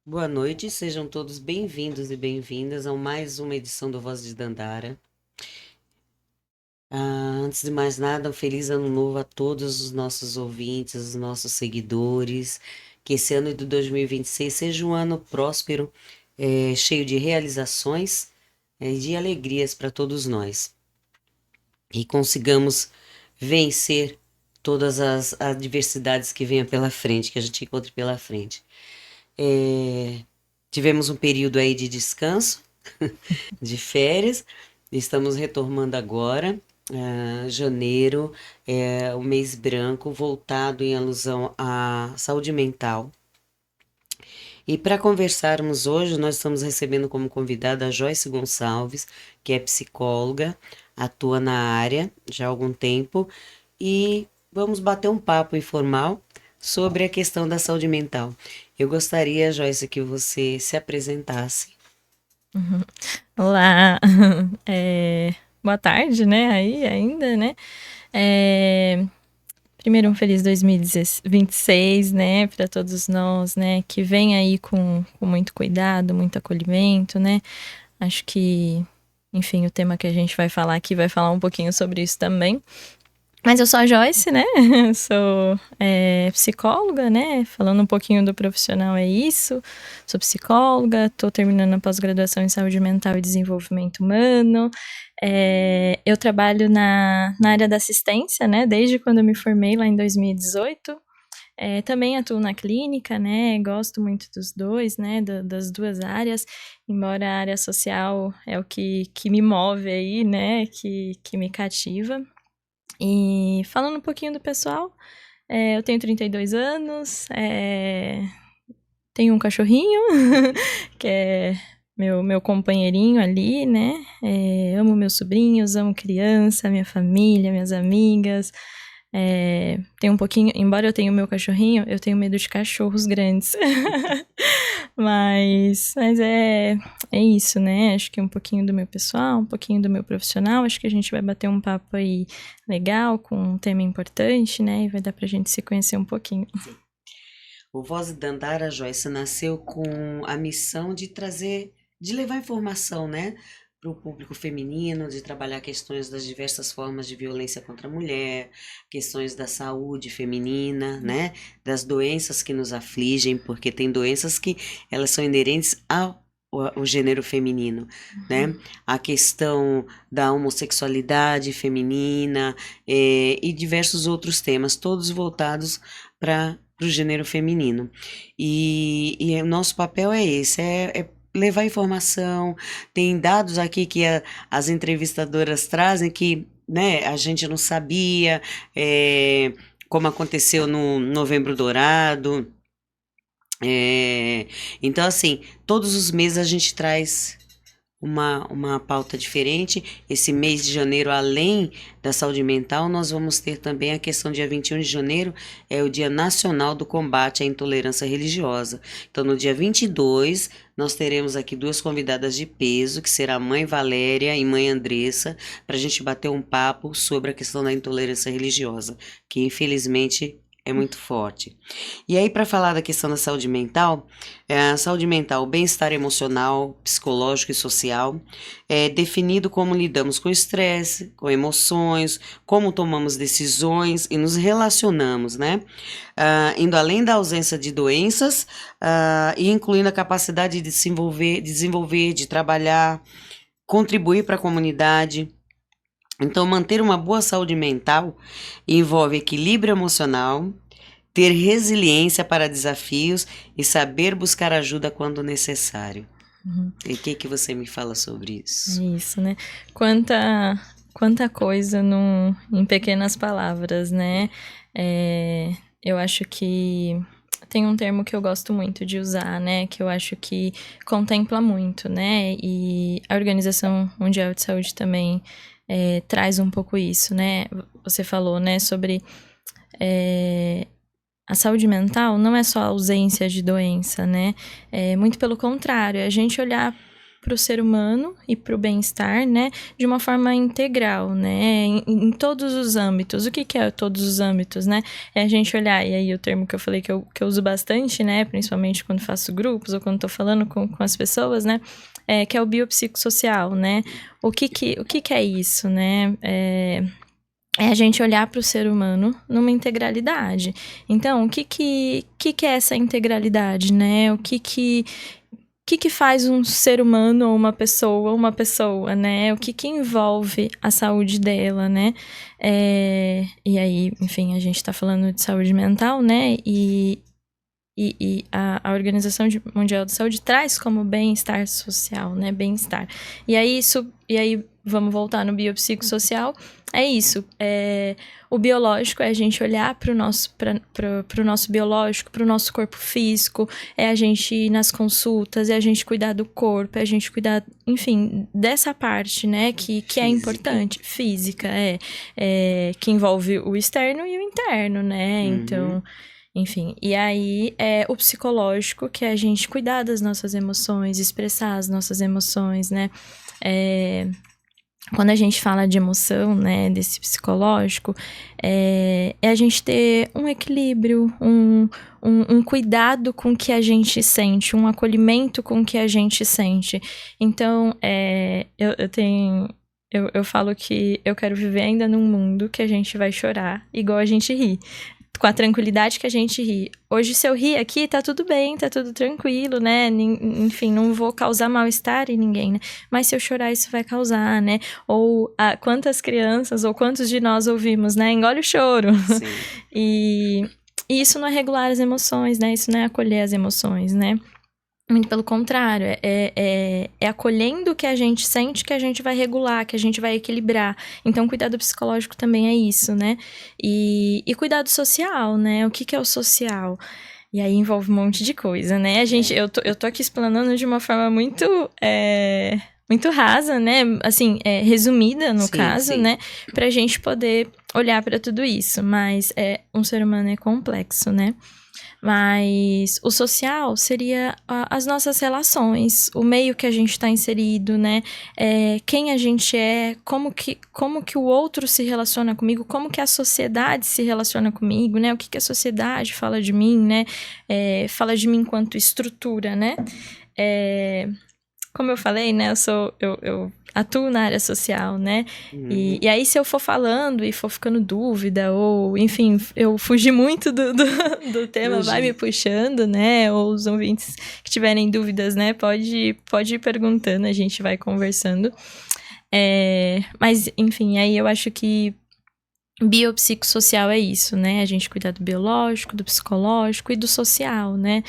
Boa noite, sejam todos bem-vindos e bem-vindas a mais uma edição do Voz de Dandara. Antes de mais nada, um feliz ano novo a todos os nossos ouvintes, os nossos seguidores. Que esse ano de 2026 seja um ano próspero, cheio de realizações e de alegrias para todos nós. E consigamos vencer todas as adversidades que venham pela frente, que a gente encontre pela frente. Tivemos um período aí de descanso, de férias, estamos retomando agora. Janeiro é o mês branco voltado em alusão à saúde mental. E para conversarmos hoje, nós estamos recebendo como convidada a Joyce Gonçalves, que é psicóloga, atua na área já há algum tempo, e vamos bater um papo informal sobre a questão da saúde mental. Eu gostaria, Joyce, que você se apresentasse. Olá, boa tarde, né? Aí ainda, né? É, Primeiro, um feliz 2026, né? Para todos nós, né? Que vem aí com muito cuidado, muito acolhimento, né? Acho que, enfim, o tema que a gente vai falar aqui vai falar um pouquinho sobre isso também. Mas eu sou a Joyce, né? Sou psicóloga, né? Falando um pouquinho do profissional é isso. Sou psicóloga, estou terminando a pós-graduação em saúde mental e desenvolvimento humano. Eu trabalho na área da assistência, né? Desde quando eu me formei lá em 2018. Também atuo na clínica, né? Gosto muito dos dois, né? Das duas áreas, embora a área social é o que me move aí, né? Que me cativa. E falando um pouquinho do pessoal, eu tenho 32 anos, tenho um cachorrinho, que é meu companheirinho ali, né? Amo meus sobrinhos, amo criança, minha família, minhas amigas. Tenho um pouquinho, embora eu tenha o meu cachorrinho, eu tenho medo de cachorros grandes. mas é isso, né? Acho que um pouquinho do meu pessoal, um pouquinho do meu profissional. Acho que a gente vai bater um papo aí legal, com um tema importante, né? E vai dar pra gente se conhecer um pouquinho. O Voz de Dandara, Joyce, nasceu com a missão de trazer, de levar informação, né, para o público feminino, de trabalhar questões das diversas formas de violência contra a mulher, questões da saúde feminina, né, das doenças que nos afligem, porque tem doenças que elas são inerentes ao o gênero feminino, né? A questão da homossexualidade feminina, e diversos outros temas, todos voltados para o gênero feminino. E o nosso papel é esse, é levar informação. Tem dados aqui que as entrevistadoras trazem que, né, a gente não sabia, como aconteceu no Novembro Dourado. É, então, assim, todos os meses a gente traz uma pauta diferente. Esse mês de janeiro, além da saúde mental, nós vamos ter também a questão dia 21 de janeiro, é o Dia Nacional do Combate à Intolerância Religiosa. Então, no dia 22, nós teremos aqui duas convidadas de peso, que será a mãe Valéria e mãe Andressa, para a gente bater um papo sobre a questão da intolerância religiosa, que infelizmente é muito forte. E aí, para falar da questão da saúde mental, a saúde mental, o bem-estar emocional, psicológico e social, é definido como lidamos com o estresse, com emoções, como tomamos decisões e nos relacionamos, né? Indo além da ausência de doenças, e incluindo a capacidade de se desenvolver, de trabalhar, contribuir para a comunidade. Então, manter uma boa saúde mental envolve equilíbrio emocional, ter resiliência para desafios e saber buscar ajuda quando necessário. E o que você me fala sobre É isso? isso, né? Quanta coisa em pequenas palavras, né? Eu acho que tem um termo que eu gosto muito de usar, né? Que eu acho que contempla muito, né? E a Organização Mundial de Saúde também traz um pouco isso, né? Você falou, né, sobre a saúde mental não é só ausência de doença, né? Muito pelo contrário, é a gente olhar para o ser humano e para o bem-estar, né, de uma forma integral, né, em todos os âmbitos. O que é todos os âmbitos, né? É a gente olhar, e aí o termo que eu falei que eu uso bastante, né, principalmente quando faço grupos ou quando estou falando com as pessoas, né, que é o biopsicossocial, né? O que é isso, né? É a gente olhar para o ser humano numa integralidade. Então, o que é essa integralidade, né? O que faz um ser humano ou uma pessoa, né? O que envolve a saúde dela, né? E aí, enfim, a gente está falando de saúde mental, né? E a Organização Mundial de Saúde traz como bem-estar social, né? Bem-estar. E aí, vamos voltar no biopsicossocial. É isso. O biológico é a gente olhar para o nosso biológico, para o nosso corpo físico, é a gente ir nas consultas, é a gente cuidar do corpo, é a gente cuidar, enfim, dessa parte, né, que é importante. Física, que envolve o externo e o interno, né? Então, enfim, e aí o psicológico, que é a gente cuidar das nossas emoções, expressar as nossas emoções, né? Quando a gente fala de emoção, né, desse psicológico, é a gente ter um equilíbrio, um cuidado com o que a gente sente, um acolhimento com o que a gente sente. Então, eu falo que eu quero viver ainda num mundo que a gente vai chorar igual a gente ri. Com a tranquilidade que a gente ri. Hoje, se eu rir aqui, tá tudo bem, tá tudo tranquilo, né? Enfim, não vou causar mal-estar em ninguém, né? Mas se eu chorar, isso vai causar, né? Ou quantas crianças, ou quantos de nós ouvimos, né? Engole o choro. Sim. E isso não é regular as emoções, né? Isso não é acolher as emoções, né? Muito pelo contrário, é acolhendo o que a gente sente que a gente vai regular, que a gente vai equilibrar. Então, cuidado psicológico também é isso, né? E cuidado social, né? O que é o social? E aí envolve um monte de coisa, né? Eu tô aqui explanando de uma forma muito rasa, né? Assim, resumida no caso, né? Pra gente poder olhar para tudo isso. Mas um ser humano é complexo, né? Mas o social seria as nossas relações, o meio que a gente está inserido, né? Quem a gente é, como que o outro se relaciona comigo, como que a sociedade se relaciona comigo, né? O que a sociedade fala de mim, né? Fala de mim enquanto estrutura, né? Como eu falei, né? Eu atuo na área social, né? E aí, se eu for falando e for ficando dúvida, ou, enfim, eu fugir muito do tema, vai me puxando, né? Ou os ouvintes que tiverem dúvidas, né? Pode ir perguntando, a gente vai conversando. Mas, enfim, aí eu acho que biopsicossocial é isso, né? A gente cuidar do biológico, do psicológico e do social, né?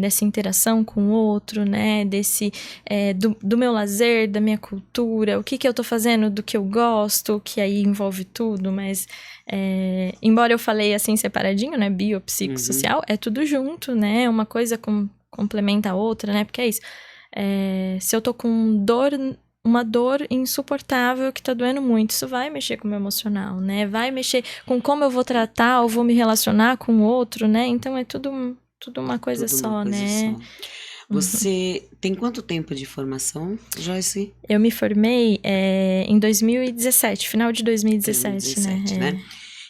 Dessa interação com o outro, né? Do meu lazer, da minha cultura, o que eu tô fazendo do que eu gosto, que aí envolve tudo, mas embora eu falei assim separadinho, né? Biopsicossocial, é tudo junto, né? Uma coisa complementa a outra, né? Porque é isso. Se eu tô com uma dor insuportável que tá doendo muito, isso vai mexer com o meu emocional, né? Vai mexer com como eu vou tratar ou vou me relacionar com o outro, né? Então é tudo uma coisa só, né? Você tem quanto tempo de formação, Joyce? Eu me formei em 2017, final de 2017, né?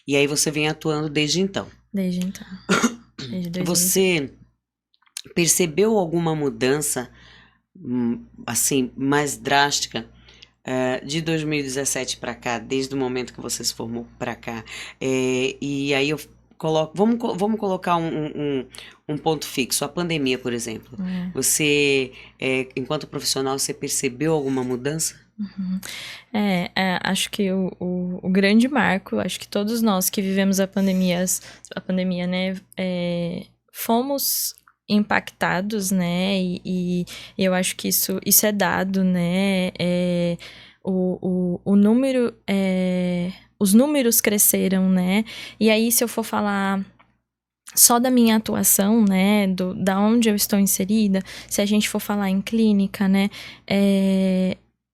E aí você vem atuando desde então? Desde então. Desde 2017. Você percebeu alguma mudança assim, mais drástica de 2017 para cá, desde o momento que você se formou para cá? E aí eu coloco, vamos colocar um ponto fixo, a pandemia, por exemplo. Você, enquanto profissional, você percebeu alguma mudança? Acho que o grande marco, acho que todos nós que vivemos a pandemia, né, fomos impactados, né, e eu acho que isso é dado, né, o número, os números cresceram, né, e aí se eu for falar só da minha atuação, né, da onde eu estou inserida, se a gente for falar em clínica, né,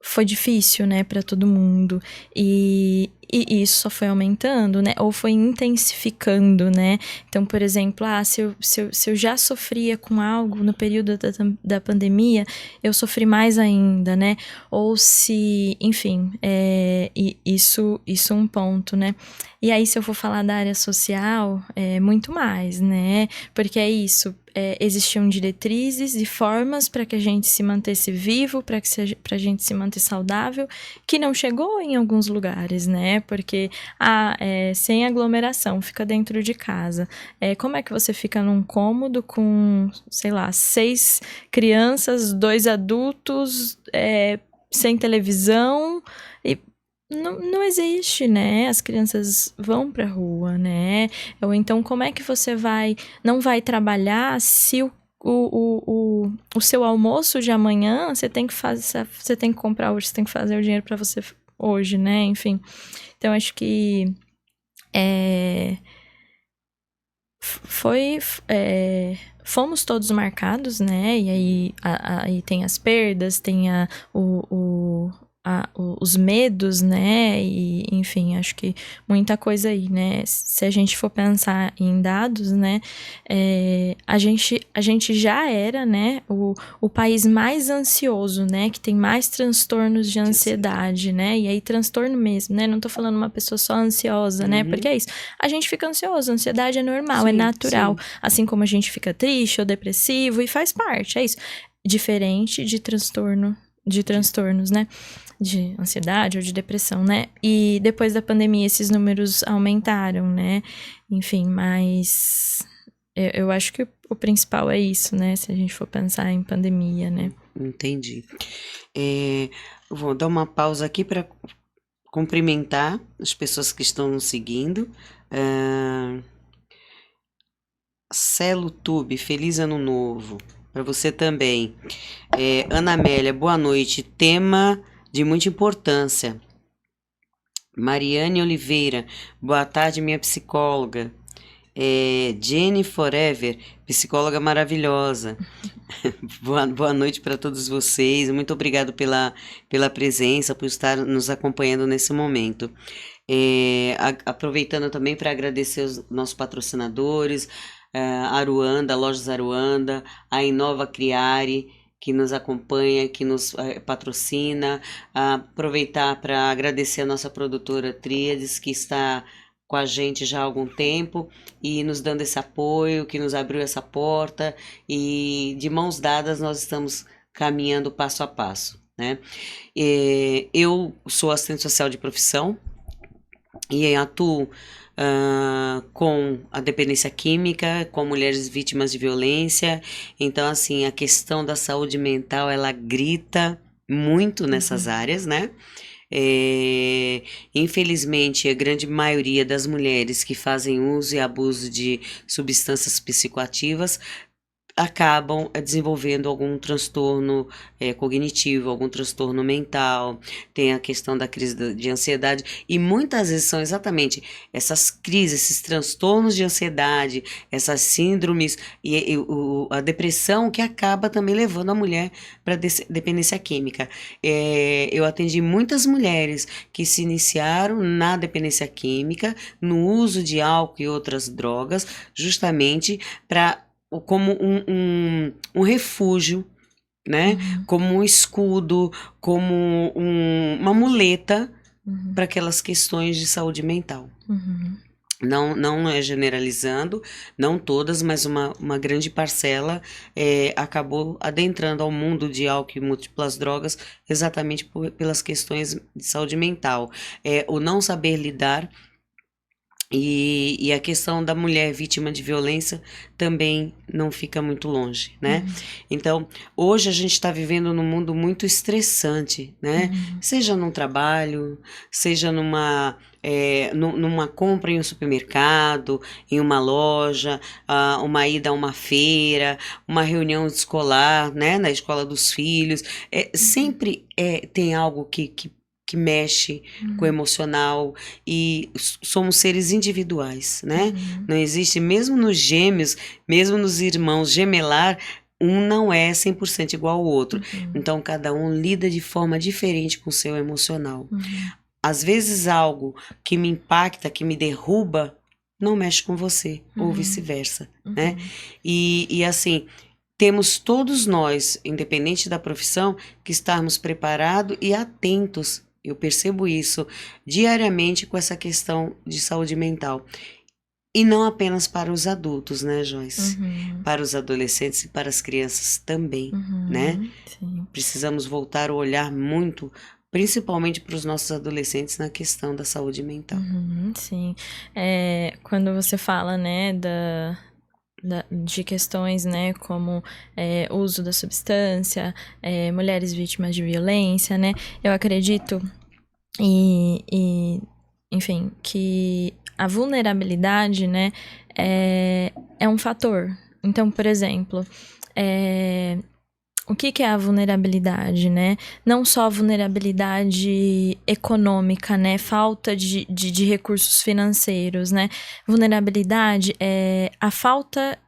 foi difícil, né, para todo mundo. E E isso só foi aumentando, né? Ou foi intensificando, né? Então, por exemplo, se eu já sofria com algo no período da pandemia, eu sofri mais ainda, né? Ou se, enfim, isso é um ponto, né? E aí, se eu for falar da área social, é muito mais, né? Porque é isso, existiam diretrizes e formas para que a gente se mantesse vivo, para a gente se manter saudável, que não chegou em alguns lugares, né? Porque, sem aglomeração, fica dentro de casa. Como é que você fica num cômodo com, sei lá, 6 crianças, 2 adultos, sem televisão e não existe, né? As crianças vão pra rua, né? Ou então, como é que você não vai trabalhar se o seu almoço de amanhã você tem que fazer, você tem que comprar hoje, você tem que fazer o dinheiro pra você hoje, né? Enfim. Então, acho que fomos todos marcados, né? E aí tem as perdas, tem os medos, né? E, enfim, acho que muita coisa aí, né? Se a gente for pensar em dados, né? A gente já era, né? O país mais ansioso, né? Que tem mais transtornos de ansiedade, né? E aí, transtorno mesmo, né? Não tô falando uma pessoa só ansiosa, né? Porque é isso. A gente fica ansioso, a ansiedade é normal, é natural. Sim. Assim como a gente fica triste ou depressivo, e faz parte, é isso. Diferente de transtornos, né? De ansiedade ou de depressão, né? E depois da pandemia esses números aumentaram, né? Enfim, mas eu acho que o principal é isso, né? Se a gente for pensar em pandemia, né? Entendi. Vou dar uma pausa aqui para cumprimentar as pessoas que estão nos seguindo. Celo Tube, feliz ano novo. Para você também. Ana Amélia, boa noite. Tema de muita importância. Mariane Oliveira, boa tarde, minha psicóloga. Jenny Forever, psicóloga maravilhosa. Boa noite para todos vocês. Muito obrigado pela presença, por estar nos acompanhando nesse momento. Aproveitando também para agradecer os nossos patrocinadores, Aruanda, Lojas Aruanda, a Inova Criare, que nos acompanha, que nos patrocina. Aproveitar para agradecer a nossa produtora Tríades, que está com a gente já há algum tempo e nos dando esse apoio, que nos abriu essa porta, e de mãos dadas nós estamos caminhando passo a passo, né? Eu sou assistente social de profissão e atuo com a dependência química, com mulheres vítimas de violência. Então, assim, a questão da saúde mental, ela grita muito nessas áreas, né? Infelizmente, a grande maioria das mulheres que fazem uso e abuso de substâncias psicoativas acabam desenvolvendo algum transtorno cognitivo, algum transtorno mental, tem a questão da crise de ansiedade, e muitas vezes são exatamente essas crises, esses transtornos de ansiedade, essas síndromes e a depressão que acaba também levando a mulher para dependência química. Eu atendi muitas mulheres que se iniciaram na dependência química, no uso de álcool e outras drogas, justamente como um refúgio, né? Como um escudo, como uma muleta para aquelas questões de saúde mental. Não é generalizando, não todas, mas uma grande parcela acabou adentrando ao mundo de álcool e múltiplas drogas exatamente pelas questões de saúde mental. O não saber lidar. E a questão da mulher vítima de violência também não fica muito longe, né? Então, hoje a gente está vivendo num mundo muito estressante, né? Seja num trabalho, seja numa compra em um supermercado, em uma loja, uma ida a uma feira, uma reunião escolar, né? Na escola dos filhos. Sempre tem algo que mexe com o emocional, e somos seres individuais, né? Não existe, mesmo nos gêmeos, mesmo nos irmãos gemelar, um não é 100% igual ao outro. Então, cada um lida de forma diferente com o seu emocional. às vezes algo que me impacta, que me derruba, não mexe com você, ou vice-versa, né? E assim, temos todos nós, independente da profissão, que estarmos preparados e atentos. Eu percebo isso diariamente com essa questão de saúde mental. E não apenas para os adultos, né, Joyce? Para os adolescentes e para as crianças também, né? Sim. Precisamos voltar o olhar muito, principalmente para os nossos adolescentes, na questão da saúde mental. Sim. Quando você fala, né, de questões, né, como uso da substância, mulheres vítimas de violência, né, eu acredito enfim, que a vulnerabilidade, né, é um fator. Então, por exemplo, o que é a vulnerabilidade, né? Não só a vulnerabilidade econômica, né? Falta de recursos financeiros, né? Vulnerabilidade é a falta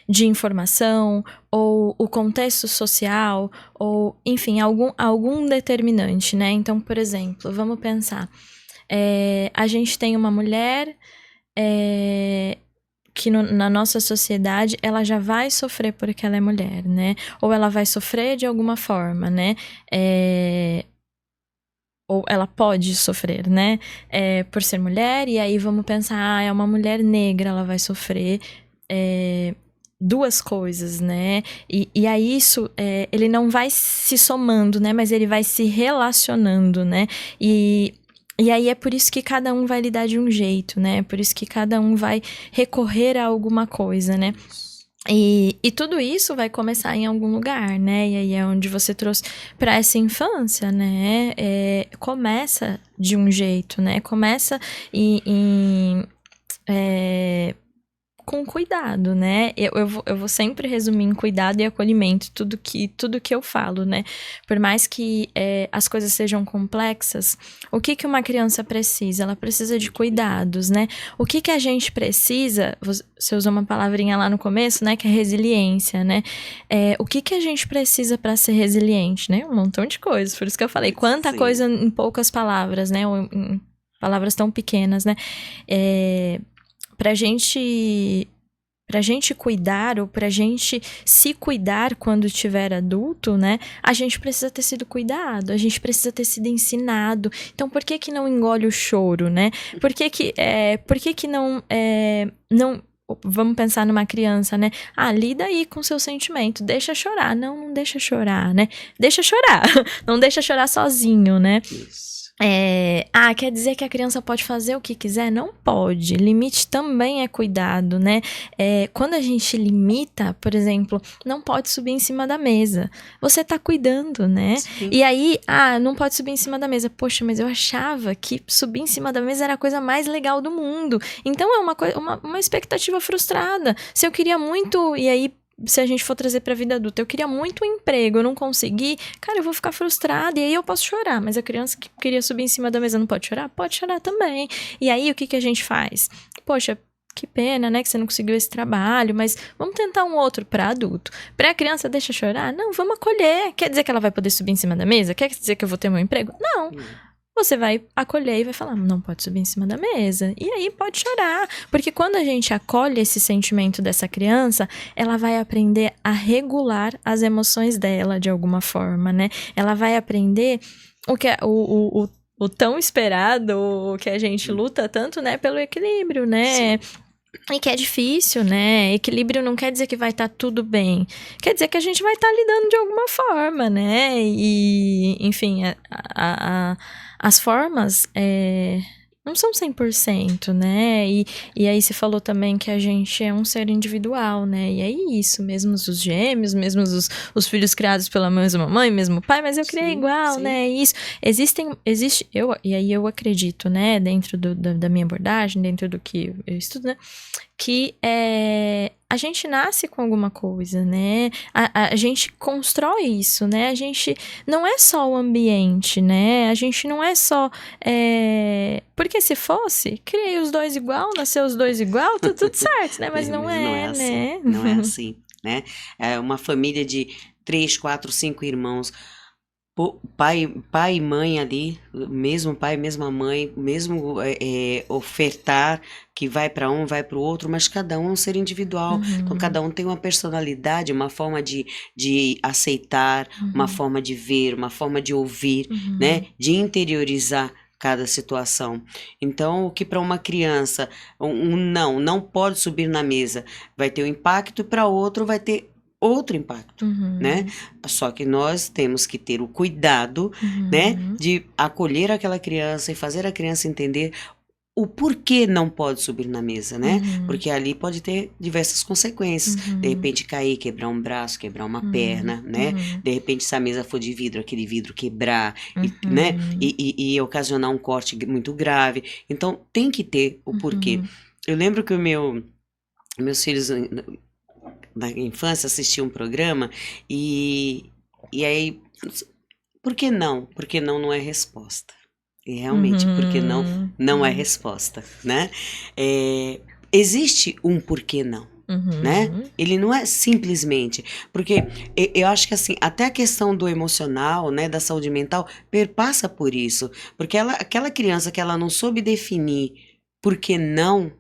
de informação, ou o contexto social, ou, enfim, algum determinante, né? Então, por exemplo, vamos pensar. A gente tem uma mulher que na nossa sociedade ela já vai sofrer porque ela é mulher, né? Ou ela vai sofrer de alguma forma, né? Ou ela pode sofrer, né? Por ser mulher, e aí vamos pensar, é uma mulher negra, ela vai sofrer duas coisas, né? E aí isso, ele não vai se somando, né? Mas ele vai se relacionando, né? E aí é por isso que cada um vai lidar de um jeito, né? Por isso que cada um vai recorrer a alguma coisa, né? E tudo isso vai começar em algum lugar, né? E aí é onde você trouxe para essa infância, né? Começa de um jeito, né? Começa com cuidado, né? Eu vou sempre resumir em cuidado e acolhimento tudo que eu falo, né? Por mais que as coisas sejam complexas, o que uma criança precisa? Ela precisa de cuidados, né? O que a gente precisa? Você usou uma palavrinha lá no começo, né? Que é resiliência, né? O que a gente precisa para ser resiliente, né? Um montão de coisas. Por isso que eu falei, quanta coisa em poucas palavras, né? Ou em palavras tão pequenas, né? Pra gente cuidar, ou pra gente se cuidar quando tiver adulto, né? A gente precisa ter sido cuidado, a gente precisa ter sido ensinado. Então, por que não engole o choro, né? Por que não... Vamos pensar numa criança, né? Lida aí com seu sentimento, deixa chorar. Não deixa chorar, né? Deixa chorar, não deixa chorar sozinho, né? Isso. Quer dizer que a criança pode fazer o que quiser? Não pode. Limite também é cuidado, né? Quando a gente limita, por exemplo, não pode subir em cima da mesa. Você tá cuidando, né? Sim. E aí, não pode subir em cima da mesa. Poxa, mas eu achava que subir em cima da mesa era a coisa mais legal do mundo. Então é uma expectativa frustrada. Se eu queria muito, e aí, se a gente for trazer pra vida adulta, eu queria muito um emprego, eu não consegui, cara, eu vou ficar frustrada, e aí eu posso chorar, mas a criança que queria subir em cima da mesa não pode chorar? Pode chorar também. E aí, o que a gente faz? Poxa, que pena, né, que você não conseguiu esse trabalho, mas vamos tentar um outro pra adulto. Pra criança, deixa chorar? Não, vamos acolher. Quer dizer que ela vai poder subir em cima da mesa? Quer dizer que eu vou ter meu emprego? Não. Você vai acolher e vai falar, não pode subir em cima da mesa. E aí pode chorar. Porque quando a gente acolhe esse sentimento dessa criança, ela vai aprender a regular as emoções dela de alguma forma, né? Ela vai aprender o que é o tão esperado, o que a gente luta tanto, né? Pelo equilíbrio, né? Sim. E que é difícil, né? Equilíbrio não quer dizer que vai estar tudo bem. Quer dizer que a gente vai estar lidando de alguma forma, né? E, enfim, as formas não são 100%, né? E aí você falou também que a gente é um ser individual, né? E é isso, mesmo os gêmeos, mesmo os filhos criados pela mesma mãe, mesmo pai, mas eu criei igual, sim. Né? Isso. E aí eu acredito, né? Dentro da minha abordagem, dentro do que eu estudo, né? Que a gente nasce com alguma coisa, né? A gente constrói isso, né? A gente não é só o ambiente, né? A gente não é só... Porque se fosse, criei os dois igual, nasceu os dois igual, tá tudo certo, né? Mas não é, assim, né? Não é assim, né? É uma família de 3, 4, 5 irmãos. pai e mãe ali, mesmo pai, mesma mãe, mesmo ofertar que vai para um, vai para o outro, mas cada um é um ser individual. Então, cada um tem uma personalidade, uma forma de aceitar, uma forma de ver, uma forma de ouvir, né? De interiorizar cada situação. Então, o que para uma criança, não pode subir na mesa, vai ter um impacto, para outro vai ter outro impacto, né? Só que nós temos que ter o cuidado, né, de acolher aquela criança e fazer a criança entender o porquê não pode subir na mesa, né? Porque ali pode ter diversas consequências. De repente cair, quebrar um braço, quebrar uma perna, né? De repente, se a mesa for de vidro, aquele vidro quebrar, né? E ocasionar um corte muito grave. Então, tem que ter o porquê. Eu lembro que meus filhos na infância assistiam um programa e aí, por que não? Porque não é resposta. E realmente, porque não é resposta, né? Existe um porquê não, né? Ele não é simplesmente, porque eu acho que assim, até a questão do emocional, né, da saúde mental, perpassa por isso, porque aquela criança que ela não soube definir por que não,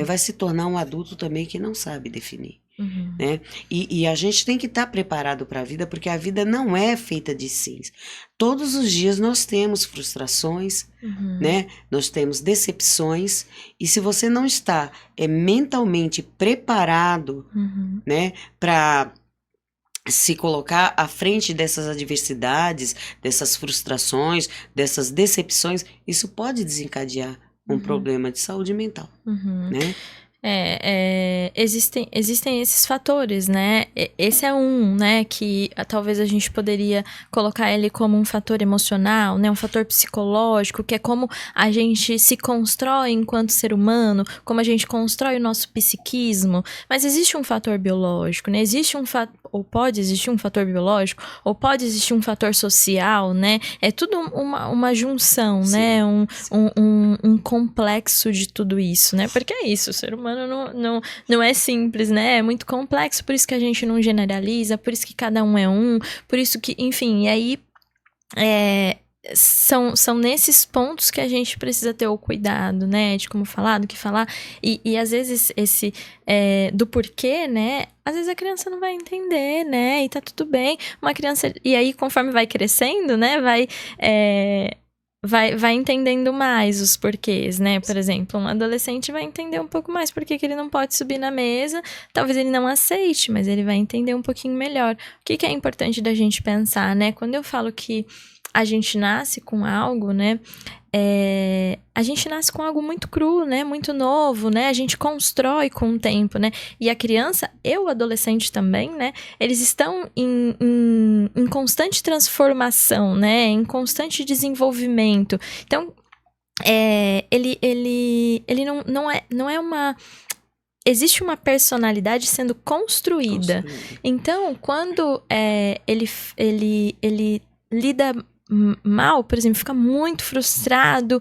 vai se tornar um adulto também que não sabe definir. Né? E a gente tem que estar preparado para a vida, porque a vida não é feita de sims. Todos os dias nós temos frustrações, né? Nós temos decepções, e se você não está mentalmente preparado, né, para se colocar à frente dessas adversidades, dessas frustrações, dessas decepções, isso pode desencadear um problema de saúde mental, né? Existem esses fatores, né? Esse é um, né, que talvez a gente poderia colocar ele como um fator emocional, né, um fator psicológico, que é como a gente se constrói enquanto ser humano, como a gente constrói o nosso psiquismo, mas existe um fator biológico, né? Ou pode existir um fator biológico, ou pode existir um fator social, né? É tudo uma junção, sim, né? Um complexo de tudo isso, né? Porque é isso, o ser humano não é simples, né? É muito complexo, por isso que a gente não generaliza, por isso que cada um é um, por isso que, enfim, e aí são nesses pontos que a gente precisa ter o cuidado, né? De como falar, do que falar. E às vezes esse do porquê, né? Às vezes a criança não vai entender, né? E tá tudo bem. Uma criança... E aí, conforme vai crescendo, né? Vai entendendo mais os porquês, né? Por exemplo, um adolescente vai entender um pouco mais por que ele não pode subir na mesa. Talvez ele não aceite, mas ele vai entender um pouquinho melhor. O que é importante da gente pensar, né? Quando eu falo que a gente nasce com algo, né? A gente nasce com algo muito cru, né? Muito novo, né? A gente constrói com o tempo, né? E a criança e o adolescente também, né? Eles estão em constante transformação, né? Em constante desenvolvimento. Então, ele não é uma... Existe uma personalidade sendo construída. Então, quando ele lida mal, por exemplo, fica muito frustrado,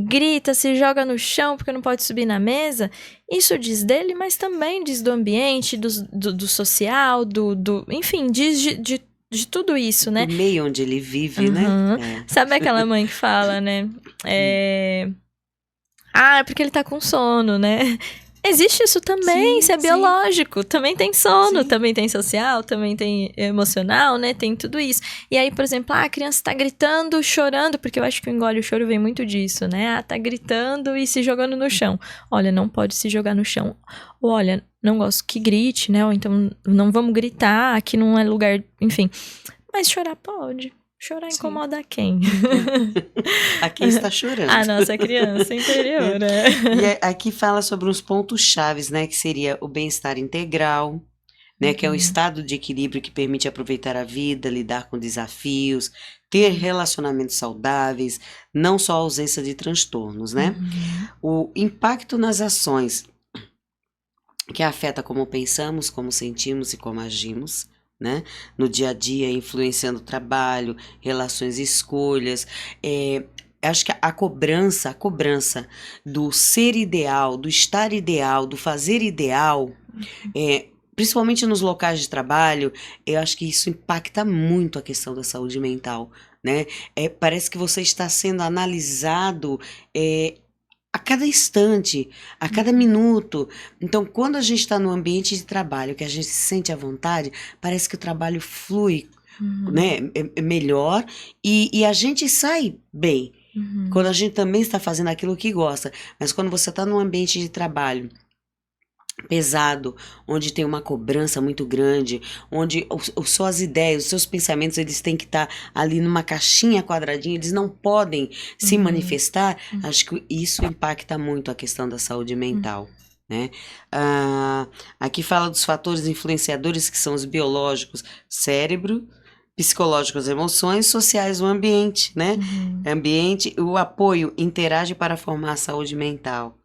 grita, se joga no chão porque não pode subir na mesa, isso diz dele, mas também diz do ambiente, do social, enfim, diz de tudo isso, né? Do meio onde ele vive, né? Sabe aquela mãe que fala, né? É porque ele tá com sono, né? Existe isso também, isso é biológico, também tem sono, também tem social, também tem emocional, né, tem tudo isso. E aí, por exemplo, a criança tá gritando, chorando, porque eu acho que o engole o choro vem muito disso, né, tá gritando e se jogando no chão. Olha, não pode se jogar no chão. Ou olha, não gosto que grite, né, ou então não vamos gritar, aqui não é lugar, enfim. Mas chorar pode. Chorar incomoda quem? A quem está chorando. A nossa criança interior, né? E aqui fala sobre uns pontos chaves, né? Que seria o bem-estar integral, né? Que é um estado de equilíbrio que permite aproveitar a vida, lidar com desafios, ter relacionamentos saudáveis, não só a ausência de transtornos, né? O impacto nas ações, que afeta como pensamos, como sentimos e como agimos, né? No dia a dia, influenciando o trabalho, relações e escolhas. Acho que a cobrança do ser ideal, do estar ideal, do fazer ideal, principalmente nos locais de trabalho, eu acho que isso impacta muito a questão da saúde mental, né? Parece que você está sendo analisado a cada instante, a cada minuto. Então, quando a gente está no ambiente de trabalho, que a gente se sente à vontade, parece que o trabalho flui, né, melhor e a gente sai bem. Quando a gente também está fazendo aquilo que gosta. Mas quando você está num ambiente de trabalho pesado, onde tem uma cobrança muito grande, onde suas ideias, os seus pensamentos, eles têm que estar ali numa caixinha quadradinha, eles não podem se manifestar, acho que isso impacta muito a questão da saúde mental, né? Aqui fala dos fatores influenciadores, que são os biológicos, cérebro, psicológicos, emoções, sociais, o ambiente, né? Ambiente, o apoio interage para formar a saúde mental.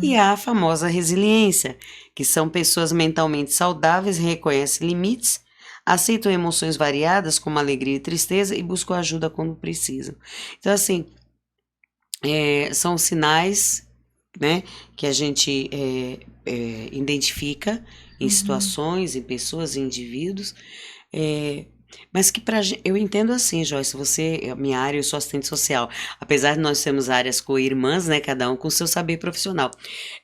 E há a famosa resiliência, que são pessoas mentalmente saudáveis, reconhecem limites, aceitam emoções variadas como alegria e tristeza e buscam ajuda quando precisam. Então, assim, são sinais, né, que a gente identifica em situações, em pessoas, em indivíduos, mas que eu entendo assim, Joyce, minha área, eu sou assistente social, apesar de nós sermos áreas co-irmãs, né, cada um com seu saber profissional,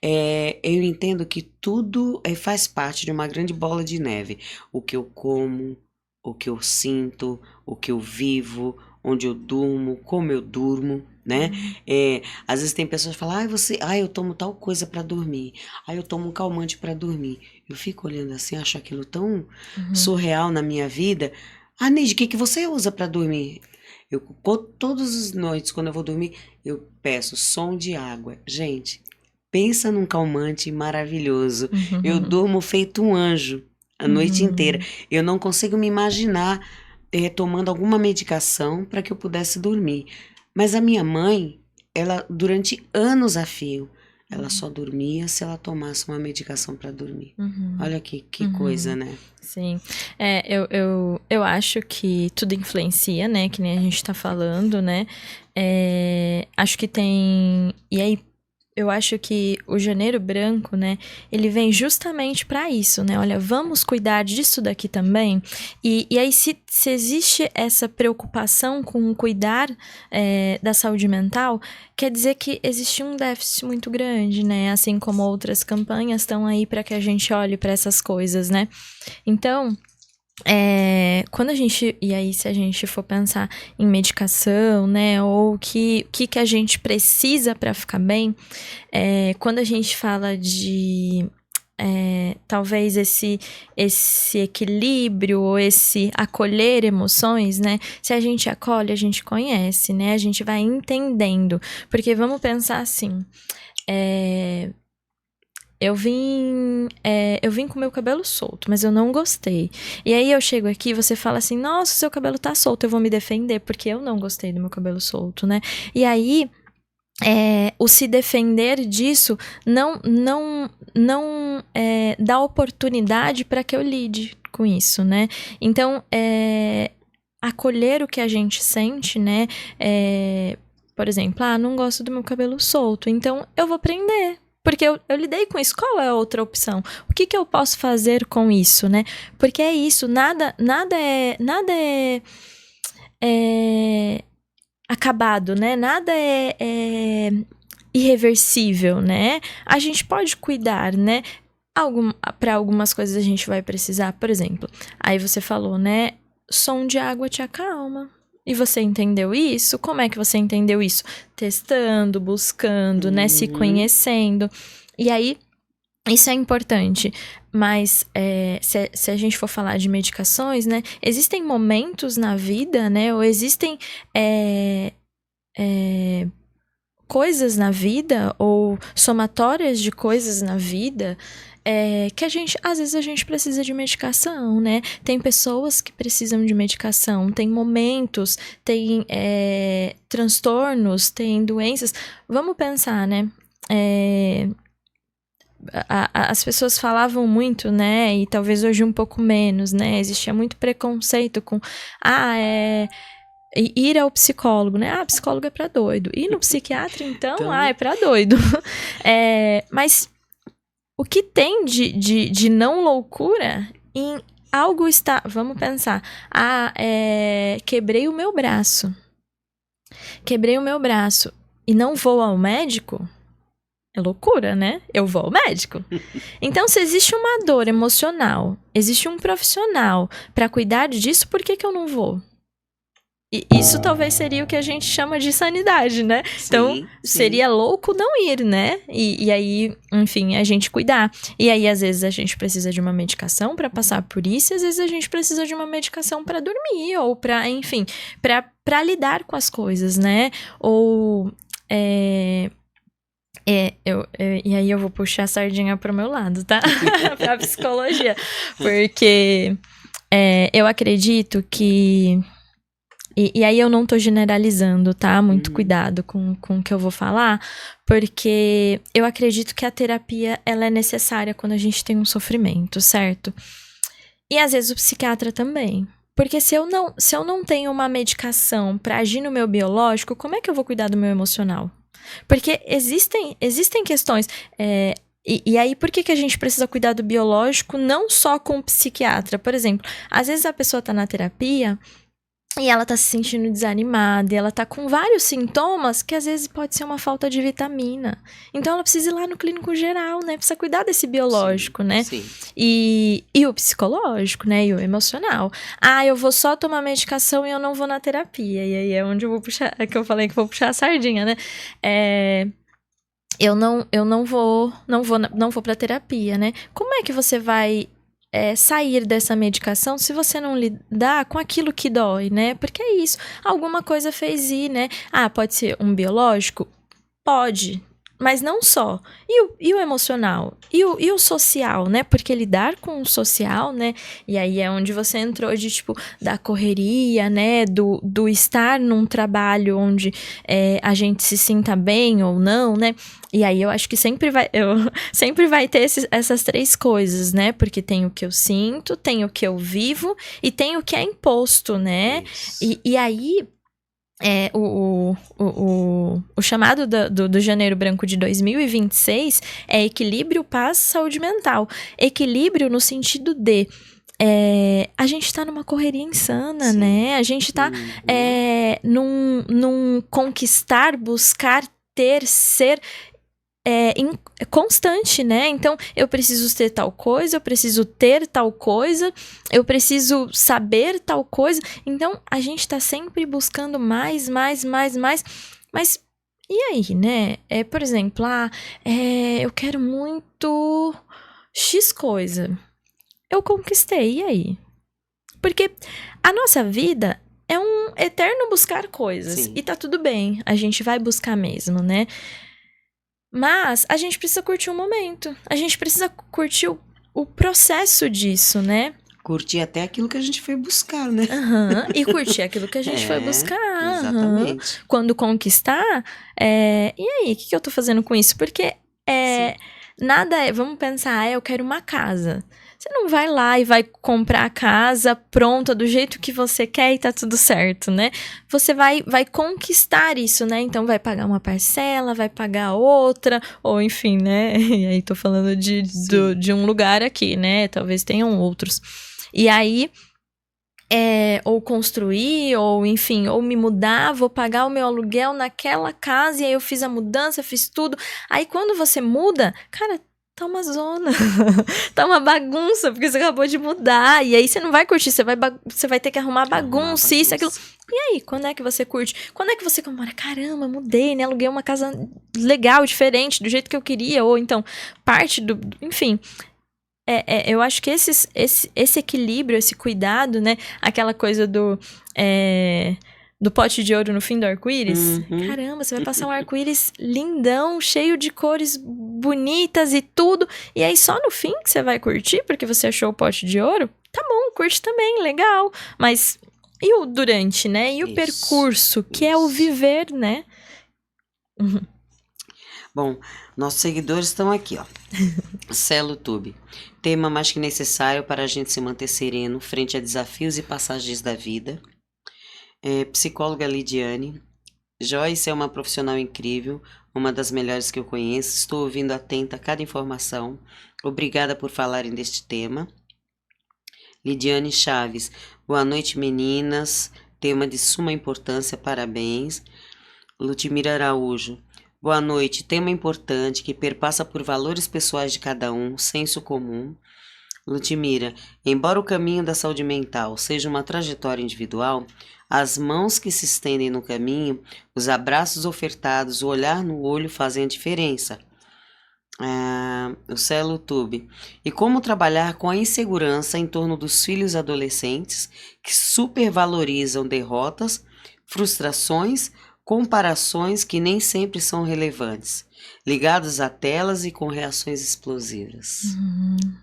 eu entendo que tudo faz parte de uma grande bola de neve, o que eu como, o que eu sinto, o que eu vivo, onde eu durmo, como eu durmo, né? Às vezes tem pessoas que falam, eu tomo tal coisa para dormir, eu tomo um calmante para dormir. Eu fico olhando assim, acho aquilo tão surreal na minha vida. Neide, o que você usa para dormir? Todas as noites, quando eu vou dormir, eu peço som de água. Gente, pensa num calmante maravilhoso. Eu durmo feito um anjo a noite inteira. Eu não consigo me imaginar tomando alguma medicação para que eu pudesse dormir. Mas a minha mãe, ela durante anos a fio, ela só dormia se ela tomasse uma medicação para dormir. Olha que coisa, né? Sim. Eu acho que tudo influencia, né? Que nem a gente tá falando, né? Acho que tem... E aí, eu acho que o Janeiro Branco, né, ele vem justamente para isso, né? Olha, vamos cuidar disso daqui também. E aí, se existe essa preocupação com cuidar da saúde mental, quer dizer que existe um déficit muito grande, né? Assim como outras campanhas estão aí para que a gente olhe para essas coisas, né? Então... quando a gente... E aí, se a gente for pensar em medicação, né? Ou o que a gente precisa para ficar bem, quando a gente fala de... talvez esse equilíbrio ou esse acolher emoções, né? Se a gente acolhe, a gente conhece, né? A gente vai entendendo. Porque vamos pensar assim... Eu vim com meu cabelo solto, mas eu não gostei. E aí eu chego aqui e você fala assim, nossa, seu cabelo tá solto, eu vou me defender, porque eu não gostei do meu cabelo solto, né? E aí, o se defender disso não dá oportunidade para que eu lide com isso, né? Então, acolher o que a gente sente, né? Por exemplo, não gosto do meu cabelo solto, então eu vou prender. Porque eu lidei com isso. Qual é a outra opção? O que eu posso fazer com isso, né? Porque é isso. Nada é acabado, né? Nada é irreversível, né? A gente pode cuidar, né? Para algumas coisas a gente vai precisar, por exemplo. Aí você falou, né? Som de água te acalma. E você entendeu isso? Como é que você entendeu isso? Testando, buscando, né? Se conhecendo. E aí, isso é importante. Mas, se a gente for falar de medicações, né? Existem momentos na vida, né? Ou existem coisas na vida, ou somatórias de coisas na vida... que às vezes a gente precisa de medicação, né? Tem pessoas que precisam de medicação, tem momentos, tem transtornos, tem doenças. Vamos pensar, né? As pessoas falavam muito, né? E talvez hoje um pouco menos, né? Existia muito preconceito com... ir ao psicólogo, né? Psicólogo é pra doido. Ir no psiquiatra, então, é pra doido. Mas... o que tem de não loucura em algo está... Vamos pensar. Quebrei o meu braço. Quebrei o meu braço e não vou ao médico? É loucura, né? Eu vou ao médico. Então, se existe uma dor emocional, existe um profissional para cuidar disso, por que eu não vou? E isso talvez seria o que a gente chama de sanidade, né? Sim, então, sim. seria louco não ir, né? E aí, enfim, a gente cuidar. E aí, às vezes, a gente precisa de uma medicação para passar por isso, e às vezes a gente precisa de uma medicação para dormir, ou para, enfim, para lidar com as coisas, né? Ou... e aí eu vou puxar a sardinha pro meu lado, tá? Pra psicologia. Porque eu acredito que... E aí eu não tô generalizando, tá? Muito cuidado com o que eu vou falar, porque eu acredito que a terapia, ela é necessária quando a gente tem um sofrimento, certo? E às vezes o psiquiatra também. Porque se eu não tenho uma medicação pra agir no meu biológico, como é que eu vou cuidar do meu emocional? Porque existem questões... E aí, por que a gente precisa cuidar do biológico não só com o psiquiatra? Por exemplo, às vezes a pessoa tá na terapia... E ela tá se sentindo desanimada, e ela tá com vários sintomas que às vezes pode ser uma falta de vitamina. Então ela precisa ir lá no clínico geral, né? Precisa cuidar desse biológico, né? Sim. E o psicológico, né? E o emocional. Eu vou só tomar medicação e eu não vou na terapia. E aí é onde eu vou puxar, é que eu falei que vou puxar a sardinha, né? Eu não vou pra terapia, né? Como é que você vai... sair dessa medicação se você não lidar com aquilo que dói, né? Porque é isso, alguma coisa fez ir, né? Pode ser um biológico? Pode, mas não só. E o emocional? E o social, né? Porque lidar com o social, né? E aí é onde você entrou de, tipo, da correria, né? Do estar num trabalho onde a gente se sinta bem ou não, né? E aí eu acho que sempre vai ter essas três coisas, né? Porque tem o que eu sinto, tem o que eu vivo e tem o que é imposto, né? E aí... O chamado do Janeiro Branco de 2026 é equilíbrio, paz, saúde mental. Equilíbrio no sentido de... a gente tá numa correria insana, sim, né? A gente tá num conquistar, buscar, ter, ser... constante, né? Então, eu preciso ter tal coisa, eu preciso ter tal coisa, eu preciso saber tal coisa. Então, a gente tá sempre buscando mais, mas e aí, né? Por exemplo, eu quero muito X coisa. Eu conquistei, e aí? Porque a nossa vida é um eterno buscar coisas. Sim. E tá tudo bem, a gente vai buscar mesmo, né? Mas a gente precisa curtir o momento. A gente precisa curtir o processo disso, né? Curtir até aquilo que a gente foi buscar, né? E curtir aquilo que a gente foi buscar. Exatamente. Quando conquistar, e aí, o que eu tô fazendo com isso? Porque nada é... Vamos pensar, eu quero uma casa. Você não vai lá e vai comprar a casa pronta do jeito que você quer e tá tudo certo, né? Você vai conquistar isso, né? Então vai pagar uma parcela, vai pagar outra, ou enfim, né? E aí tô falando de um lugar aqui, né? Talvez tenham outros. E aí, ou construir, ou enfim, ou me mudar, vou pagar o meu aluguel naquela casa, e aí eu fiz a mudança, fiz tudo. Aí quando você muda, cara... Tá uma zona, tá uma bagunça, porque você acabou de mudar, e aí você não vai curtir, você vai ter que arrumar bagunça, isso, aquilo. E aí, quando é que você curte? Quando é que você comemora? Caramba, mudei, né? Aluguei uma casa legal, diferente, do jeito que eu queria, ou então, parte do... Enfim, eu acho que esse equilíbrio, esse cuidado, né? Aquela coisa do pote de ouro no fim do arco-íris. Caramba, você vai passar um arco-íris lindão, cheio de cores bonitas e tudo. E aí só no fim que você vai curtir, porque você achou o pote de ouro? Tá bom, curte também, legal. Mas e o durante, né? E o percurso, que é o viver, né? Bom, nossos seguidores estão aqui, ó. Celo Tube. Tema mais que necessário para a gente se manter sereno frente a desafios e passagens da vida. Psicóloga Lidiane. Joyce é uma profissional incrível, uma das melhores que eu conheço. Estou ouvindo atenta a cada informação. Obrigada por falarem deste tema. Lidiane Chaves, boa noite, meninas. Tema de suma importância, parabéns. Lutimira Araújo, boa noite. Tema importante que perpassa por valores pessoais de cada um, senso comum. Lutimira, embora o caminho da saúde mental seja uma trajetória individual, as mãos que se estendem no caminho, os abraços ofertados, o olhar no olho fazem a diferença. O Celo Tube. E como trabalhar com a insegurança em torno dos filhos adolescentes que supervalorizam derrotas, frustrações, comparações que nem sempre são relevantes, ligados a telas e com reações explosivas.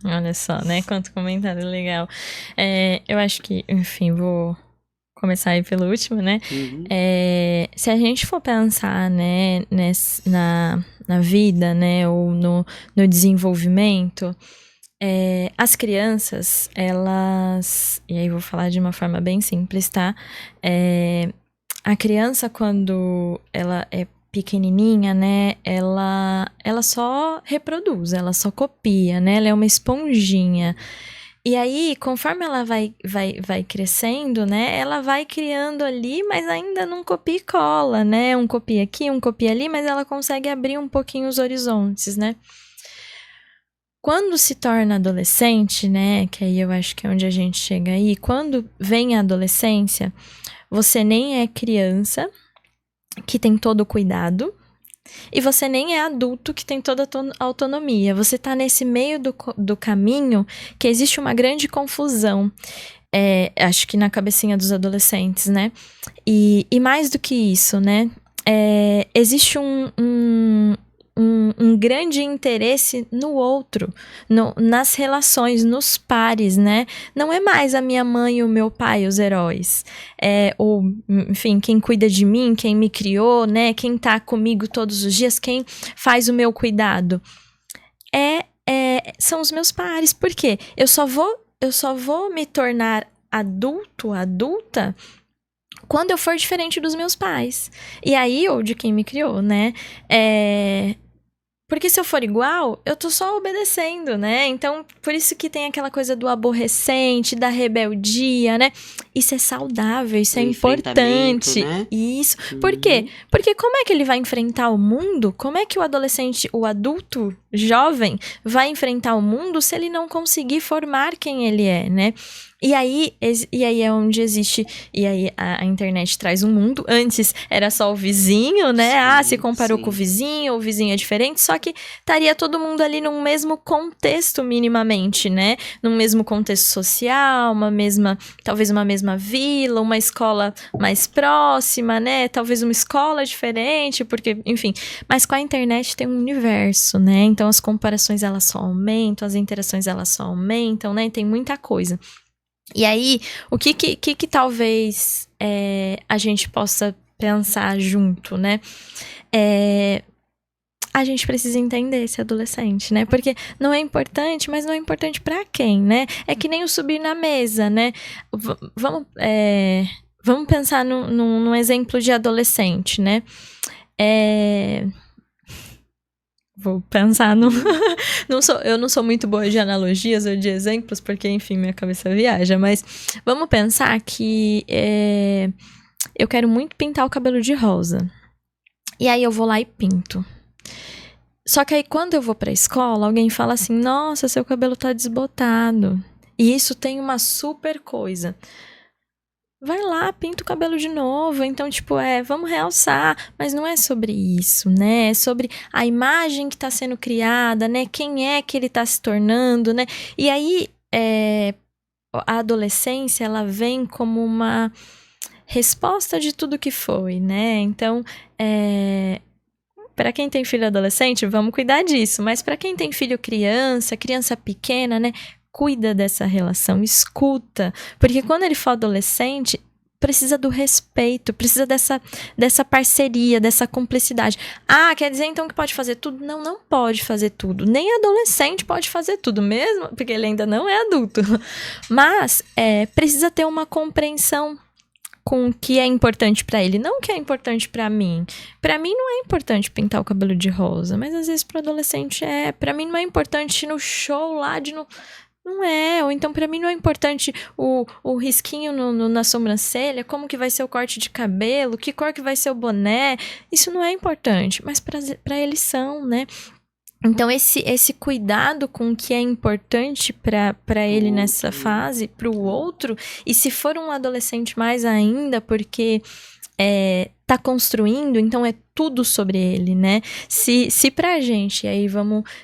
Olha só, né? Quanto comentário legal. Eu acho que, enfim, vou começar aí pelo último, né? Se a gente for pensar, né, na vida, né, ou no desenvolvimento, as crianças, elas... E aí vou falar de uma forma bem simples, tá? A criança, quando ela é pequenininha, né, ela só reproduz, ela só copia, né? Ela é uma esponjinha. E aí, conforme ela vai crescendo, né, ela vai criando ali, mas ainda não copia e cola, né? Um copia aqui, um copia ali, mas ela consegue abrir um pouquinho os horizontes, né? Quando se torna adolescente, né, que aí eu acho que é onde a gente chega aí, quando vem a adolescência, você nem é criança, que tem todo o cuidado, e você nem é adulto que tem toda a autonomia. Você tá nesse meio do caminho que existe uma grande confusão. Acho que na cabecinha dos adolescentes, né? E mais do que isso, né? Existe um grande interesse no outro, nas relações, nos pares, né? Não é mais a minha mãe e o meu pai os heróis. Ou, enfim, quem cuida de mim, quem me criou, né? Quem tá comigo todos os dias, quem faz o meu cuidado. São os meus pares. Por quê? Eu só vou me tornar adulta quando eu for diferente dos meus pais. E aí, ou de quem me criou, né? Porque se eu for igual, eu tô só obedecendo, né? Então, por isso que tem aquela coisa do aborrecente, da rebeldia, né? Isso é saudável, isso é importante. Né? Isso. Por quê? Porque como é que ele vai enfrentar o mundo? Como é que o adolescente, o adulto jovem, vai enfrentar o mundo se ele não conseguir formar quem ele é, né? E aí é onde existe... E aí a internet traz um mundo. Antes era só o vizinho, né? Se comparou com o vizinho é diferente. Só que estaria todo mundo ali num mesmo contexto, minimamente, né? Num mesmo contexto social, talvez uma mesma vila, uma escola mais próxima, né? Talvez uma escola diferente, porque, enfim. Mas com a internet tem um universo, né? Então as comparações, elas só aumentam, as interações, elas só aumentam, né? Tem muita coisa. E aí, o que talvez a gente possa pensar junto, né? A gente precisa entender esse adolescente, né? Porque não é importante, mas não é importante pra quem, né? É que nem o subir na mesa, né? Vamos pensar num exemplo de adolescente, né? Vou pensar no... Eu não sou muito boa de analogias ou de exemplos, porque, enfim, minha cabeça viaja. Mas vamos pensar que eu quero muito pintar o cabelo de rosa. E aí eu vou lá e pinto. Só que aí quando eu vou pra escola, alguém fala assim, nossa, seu cabelo tá desbotado. E isso tem uma super coisa. Vai lá, pinta o cabelo de novo. Então, tipo, vamos realçar. Mas não é sobre isso, né? É sobre a imagem que tá sendo criada, né? Quem é que ele tá se tornando, né? E aí, a adolescência, ela vem como uma resposta de tudo que foi, né? Então, para quem tem filho adolescente, vamos cuidar disso. Mas para quem tem filho criança pequena, né? Cuida dessa relação, escuta. Porque quando ele for adolescente, precisa do respeito, precisa dessa parceria, dessa cumplicidade. Quer dizer então que pode fazer tudo? Não, não pode fazer tudo. Nem adolescente pode fazer tudo mesmo, porque ele ainda não é adulto. Mas precisa ter uma compreensão com o que é importante pra ele, não o que é importante pra mim. Pra mim não é importante pintar o cabelo de rosa, mas às vezes pro adolescente é. Pra mim não é importante ir no show lá de... Não é, ou então pra mim não é importante o risquinho na sobrancelha, como que vai ser o corte de cabelo, que cor que vai ser o boné, isso não é importante, mas pra eles são, né? Então, esse cuidado com o que é importante para ele nessa fase, para o outro, e se for um adolescente mais ainda, porque tá construindo, então é tudo sobre ele, né? Se pra gente, e aí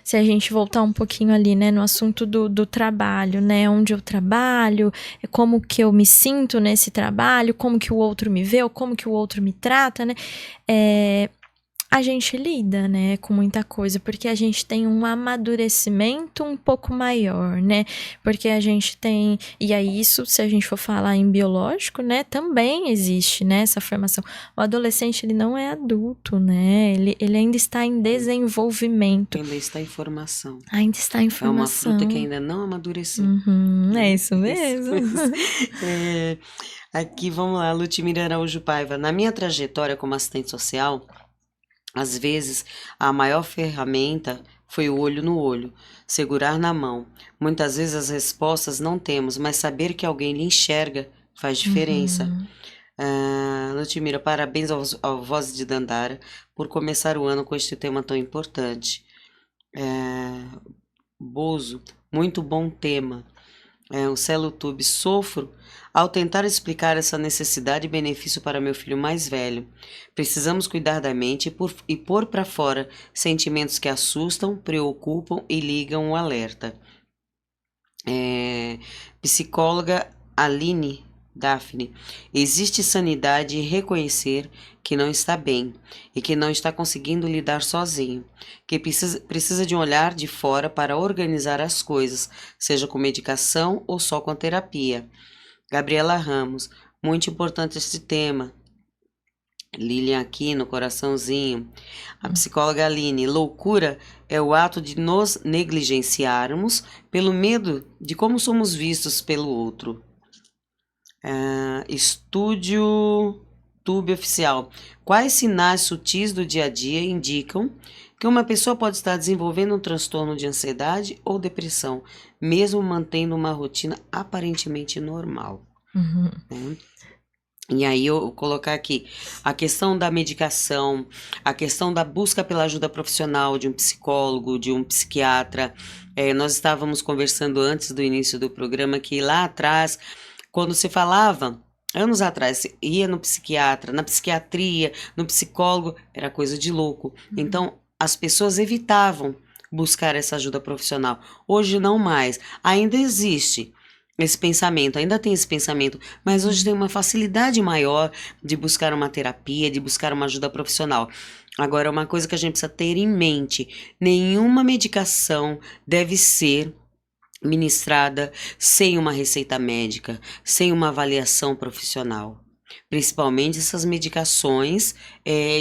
se a gente voltar um pouquinho ali, né, no assunto do trabalho, né, onde eu trabalho, como que eu me sinto nesse trabalho, como que o outro me vê, ou como que o outro me trata, né? A gente lida, né, com muita coisa, porque a gente tem um amadurecimento um pouco maior, né? Porque a gente tem... E aí isso, se a gente for falar em biológico, né, também existe, né, essa formação. O adolescente, ele não é adulto, né? Ele ainda está em desenvolvimento. Ainda está em formação. Ainda está em formação. É uma fruta que ainda não amadureceu. É isso mesmo. Aqui, vamos lá, Lutimira Araújo Paiva. Na minha trajetória como assistente social... Às vezes, a maior ferramenta foi o olho no olho, segurar na mão. Muitas vezes as respostas não temos, mas saber que alguém lhe enxerga faz diferença. Lutimira, parabéns ao Voz de Dandara por começar o ano com este tema tão importante. Bozo, muito bom tema. O Celotube, sofro ao tentar explicar essa necessidade e benefício para meu filho mais velho. Precisamos cuidar da mente e pôr para fora sentimentos que assustam, preocupam e ligam o alerta. Psicóloga Aline Daphne, existe sanidade em reconhecer que não está bem e que não está conseguindo lidar sozinho, que precisa de um olhar de fora para organizar as coisas, seja com medicação ou só com a terapia. Gabriela Ramos, muito importante este tema. Lilian aqui no coraçãozinho. A psicóloga Aline, loucura é o ato de nos negligenciarmos pelo medo de como somos vistos pelo outro. Estúdio Tube Oficial. Quais sinais sutis do dia a dia indicam que uma pessoa pode estar desenvolvendo um transtorno de ansiedade ou depressão, mesmo mantendo uma rotina aparentemente normal? Né? E aí eu vou colocar aqui a questão da medicação, a questão da busca pela ajuda profissional de um psicólogo, de um psiquiatra. Nós estávamos conversando antes do início do programa que lá atrás, quando se falava, anos atrás, se ia no psiquiatra, na psiquiatria, no psicólogo, era coisa de louco. Então, as pessoas evitavam buscar essa ajuda profissional. Hoje não mais. Ainda existe esse pensamento, ainda tem esse pensamento, mas hoje tem uma facilidade maior de buscar uma terapia, de buscar uma ajuda profissional. Agora, uma coisa que a gente precisa ter em mente, nenhuma medicação deve ser ministrada sem uma receita médica, sem uma avaliação profissional. Principalmente essas medicações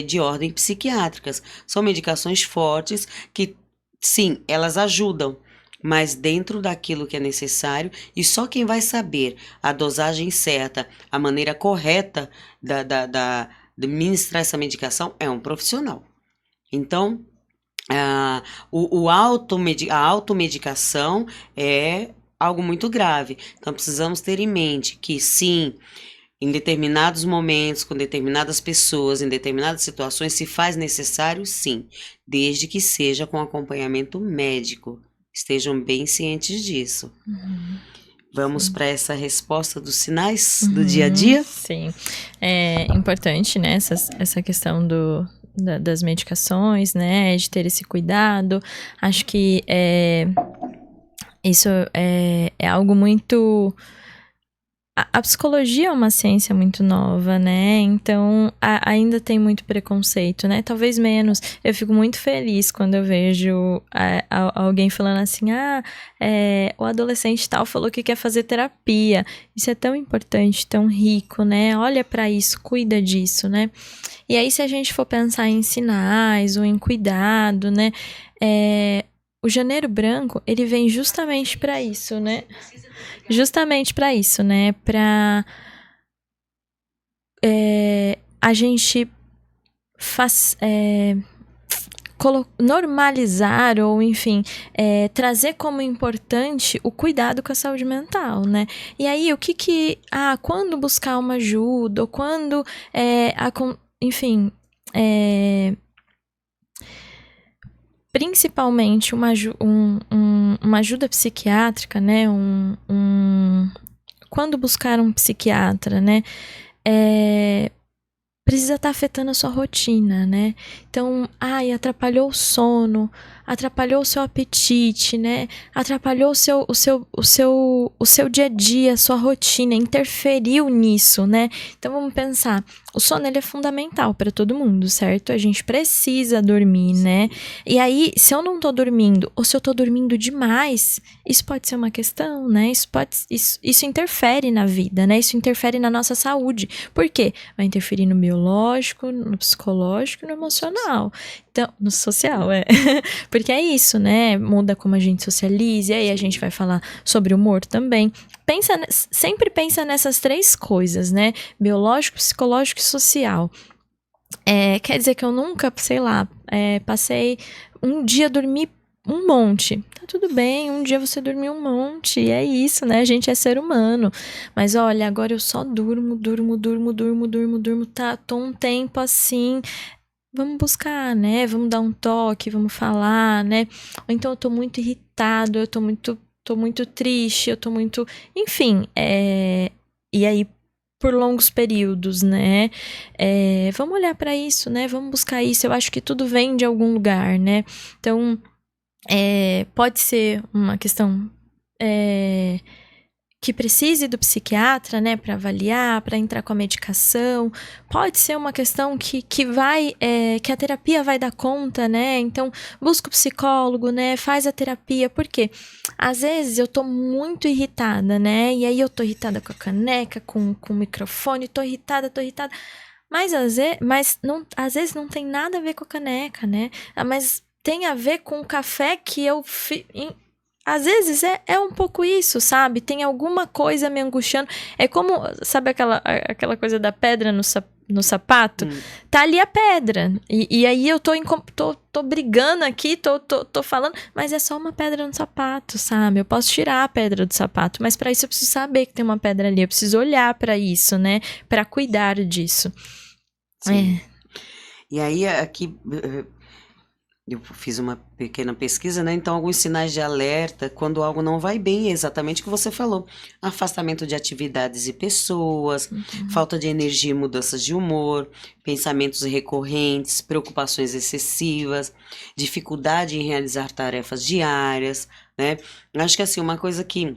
de ordem psiquiátricas. São medicações fortes que, sim, elas ajudam, mas dentro daquilo que é necessário, e só quem vai saber a dosagem certa, a maneira correta de ministrar essa medicação é um profissional. Então, a automedicação é algo muito grave. Então, precisamos ter em mente que, sim, em determinados momentos, com determinadas pessoas, em determinadas situações, se faz necessário, sim, desde que seja com acompanhamento médico. Estejam bem cientes disso. Vamos para essa resposta dos sinais do dia a dia? Sim. É importante, né, essa questão das medicações, né, de ter esse cuidado. Acho que isso é algo muito... A psicologia é uma ciência muito nova, né? Então, ainda tem muito preconceito, né? Talvez menos. Eu fico muito feliz quando eu vejo alguém falando assim, o adolescente tal falou que quer fazer terapia. Isso é tão importante, tão rico, né? Olha pra isso, cuida disso, né? E aí, se a gente for pensar em sinais ou em cuidado, né? O Janeiro Branco, ele vem justamente para isso, né? Justamente para isso, né? Para a gente normalizar ou, enfim, trazer como importante o cuidado com a saúde mental, né? E aí, quando buscar uma ajuda, ou quando, enfim, principalmente uma ajuda psiquiátrica, né? Quando buscar um psiquiatra, né? Precisa estar afetando a sua rotina, né? Então, atrapalhou o sono, atrapalhou o seu apetite, né? Atrapalhou o seu dia a dia, a sua rotina, interferiu nisso, né? Então, vamos pensar, o sono, ele é fundamental para todo mundo, certo? A gente precisa dormir, né? E aí, se eu não tô dormindo, ou se eu tô dormindo demais, isso pode ser uma questão, né? Isso interfere na vida, né? Isso interfere na nossa saúde. Por quê? Vai interferir no biológico, no psicológico e no emocional. Então, no social, Porque é isso, né? Muda como a gente socializa, e aí a gente vai falar sobre humor também. Sempre pensa nessas 3 coisas, né? Biológico, psicológico e social. Quer dizer que eu nunca, sei lá, passei um dia dormir um monte. Tá tudo bem, um dia você dormiu um monte, e é isso, né? A gente é ser humano. Mas olha, agora eu só durmo, tô um tempo assim. Vamos buscar, né? Vamos dar um toque, vamos falar, né? Ou então eu tô muito irritado, eu tô muito triste, eu tô muito... Enfim, e aí por longos períodos, né? Vamos olhar para isso, né? Vamos buscar isso. Eu acho que tudo vem de algum lugar, né? Então, pode ser uma questão que precise do psiquiatra, né, para avaliar, para entrar com a medicação. Pode ser uma questão que a terapia vai dar conta, né? Então, busca o psicólogo, né? Faz a terapia. Por quê? Às vezes eu tô muito irritada, né? E aí eu tô irritada com a caneca, com o microfone, tô irritada. Mas às vezes não tem nada a ver com a caneca, né? Mas tem a ver com o café que eu às vezes é um pouco isso, sabe? Tem alguma coisa me angustiando. É como, sabe aquela coisa da pedra no sapato? Tá ali a pedra. E aí eu tô brigando aqui, tô falando, mas é só uma pedra no sapato, sabe? Eu posso tirar a pedra do sapato, mas para isso eu preciso saber que tem uma pedra ali. Eu preciso olhar para isso, né? Para cuidar disso. Sim. E aí, aqui... Eu fiz uma pequena pesquisa, né? Então, alguns sinais de alerta quando algo não vai bem, é exatamente o que você falou. Afastamento de atividades e pessoas, falta de energia e mudanças de humor, pensamentos recorrentes, preocupações excessivas, dificuldade em realizar tarefas diárias, né? Acho que, assim, uma coisa que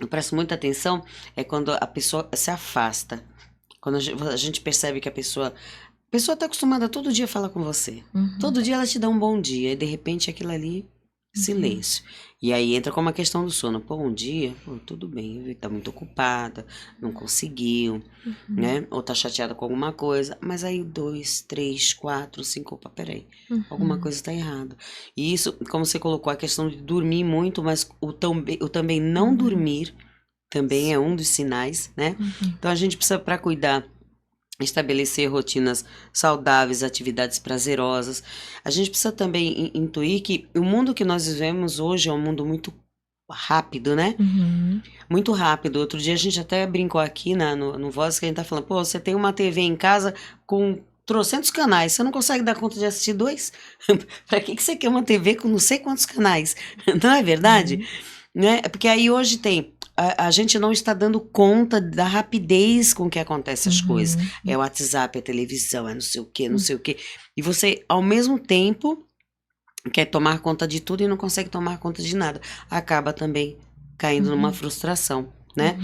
eu presto muita atenção é quando a pessoa se afasta. Quando a gente percebe que a pessoa está acostumada a todo dia falar com você. Todo dia ela te dá um bom dia. E de repente aquilo ali, silêncio. E aí entra como a questão do sono. Pô, um dia, tudo bem. Tá muito ocupada, não conseguiu, né? Ou tá chateada com alguma coisa. Mas aí 2, 3, 4, 5... Opa, peraí. Alguma coisa tá errada. E isso, como você colocou, a questão de dormir muito, mas o também não dormir também é um dos sinais, né? Então a gente precisa, para cuidar, estabelecer rotinas saudáveis, atividades prazerosas. A gente precisa também intuir que o mundo que nós vivemos hoje é um mundo muito rápido, né? Muito rápido. Outro dia a gente até brincou aqui no Voz, que a gente tá falando, pô, você tem uma TV em casa com trocentos canais, você não consegue dar conta de assistir 2? Pra que você quer uma TV com não sei quantos canais? Não é verdade? Né? Porque aí hoje tem... A gente não está dando conta da rapidez com que acontecem as coisas. É o WhatsApp, é a televisão, é não sei o quê, não sei o quê. E você, ao mesmo tempo, quer tomar conta de tudo e não consegue tomar conta de nada. Acaba também caindo numa frustração, né?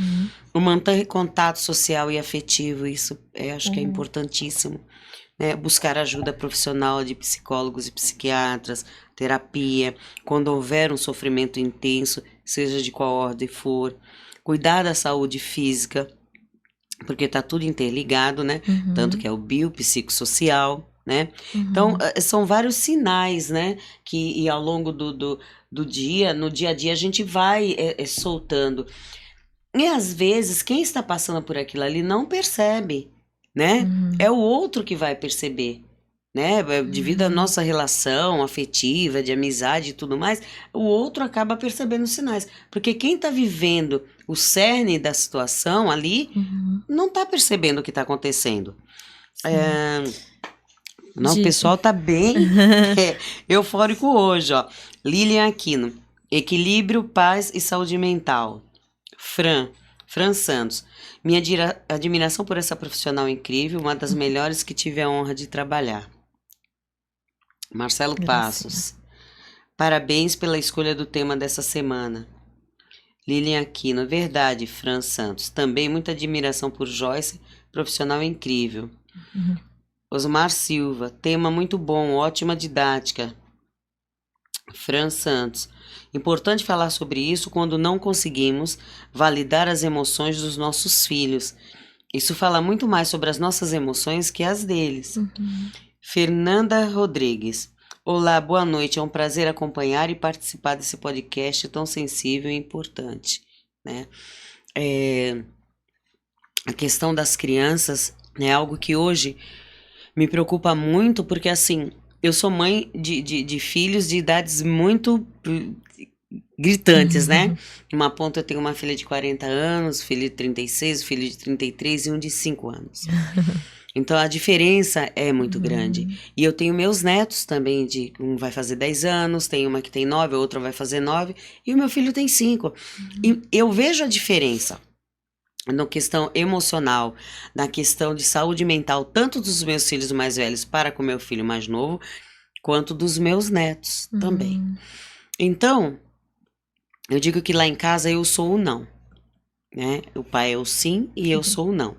O manter contato social e afetivo, isso acho que é importantíssimo. Né? Buscar ajuda profissional de psicólogos e psiquiatras, terapia, quando houver um sofrimento intenso, seja de qual ordem for, cuidar da saúde física, porque tá tudo interligado, né? Tanto que é o biopsicossocial, né? Então, são vários sinais, né? Que ao longo do dia, no dia a dia, a gente vai soltando. E às vezes, quem está passando por aquilo ali não percebe, né? É o outro que vai perceber, né? Devido à nossa relação afetiva, de amizade e tudo mais, o outro acaba percebendo os sinais. Porque quem tá vivendo o cerne da situação ali não tá percebendo o que tá acontecendo. Não, o pessoal tá bem eufórico hoje, ó. Lilian Aquino. Equilíbrio, paz e saúde mental. Fran Santos. Minha admiração por essa profissional incrível, uma das melhores que tive a honra de trabalhar. Marcelo Passos. Parabéns pela escolha do tema dessa semana. Lilian Aquino. Verdade, Fran Santos. Também muita admiração por Joyce, profissional incrível. Osmar Silva. Tema muito bom, ótima didática. Fran Santos. Importante falar sobre isso quando não conseguimos validar as emoções dos nossos filhos. Isso fala muito mais sobre as nossas emoções que as deles. Fernanda Rodrigues. Olá, boa noite. É um prazer acompanhar e participar desse podcast tão sensível e importante, né? A questão das crianças é algo que hoje me preocupa muito, porque assim, eu sou mãe de filhos de idades muito gritantes, né? Uma ponta eu tenho uma filha de 40 anos, filho de 36, filho de 33 e um de 5 anos. Então a diferença é muito grande. E eu tenho meus netos também, um vai fazer 10 anos, tem uma que tem 9, a outra vai fazer 9, e o meu filho tem 5. E eu vejo a diferença na questão emocional, na questão de saúde mental, tanto dos meus filhos mais velhos para com meu filho mais novo, quanto dos meus netos também. Então, eu digo que lá em casa eu sou o não, né? O pai é o sim e eu sou o não.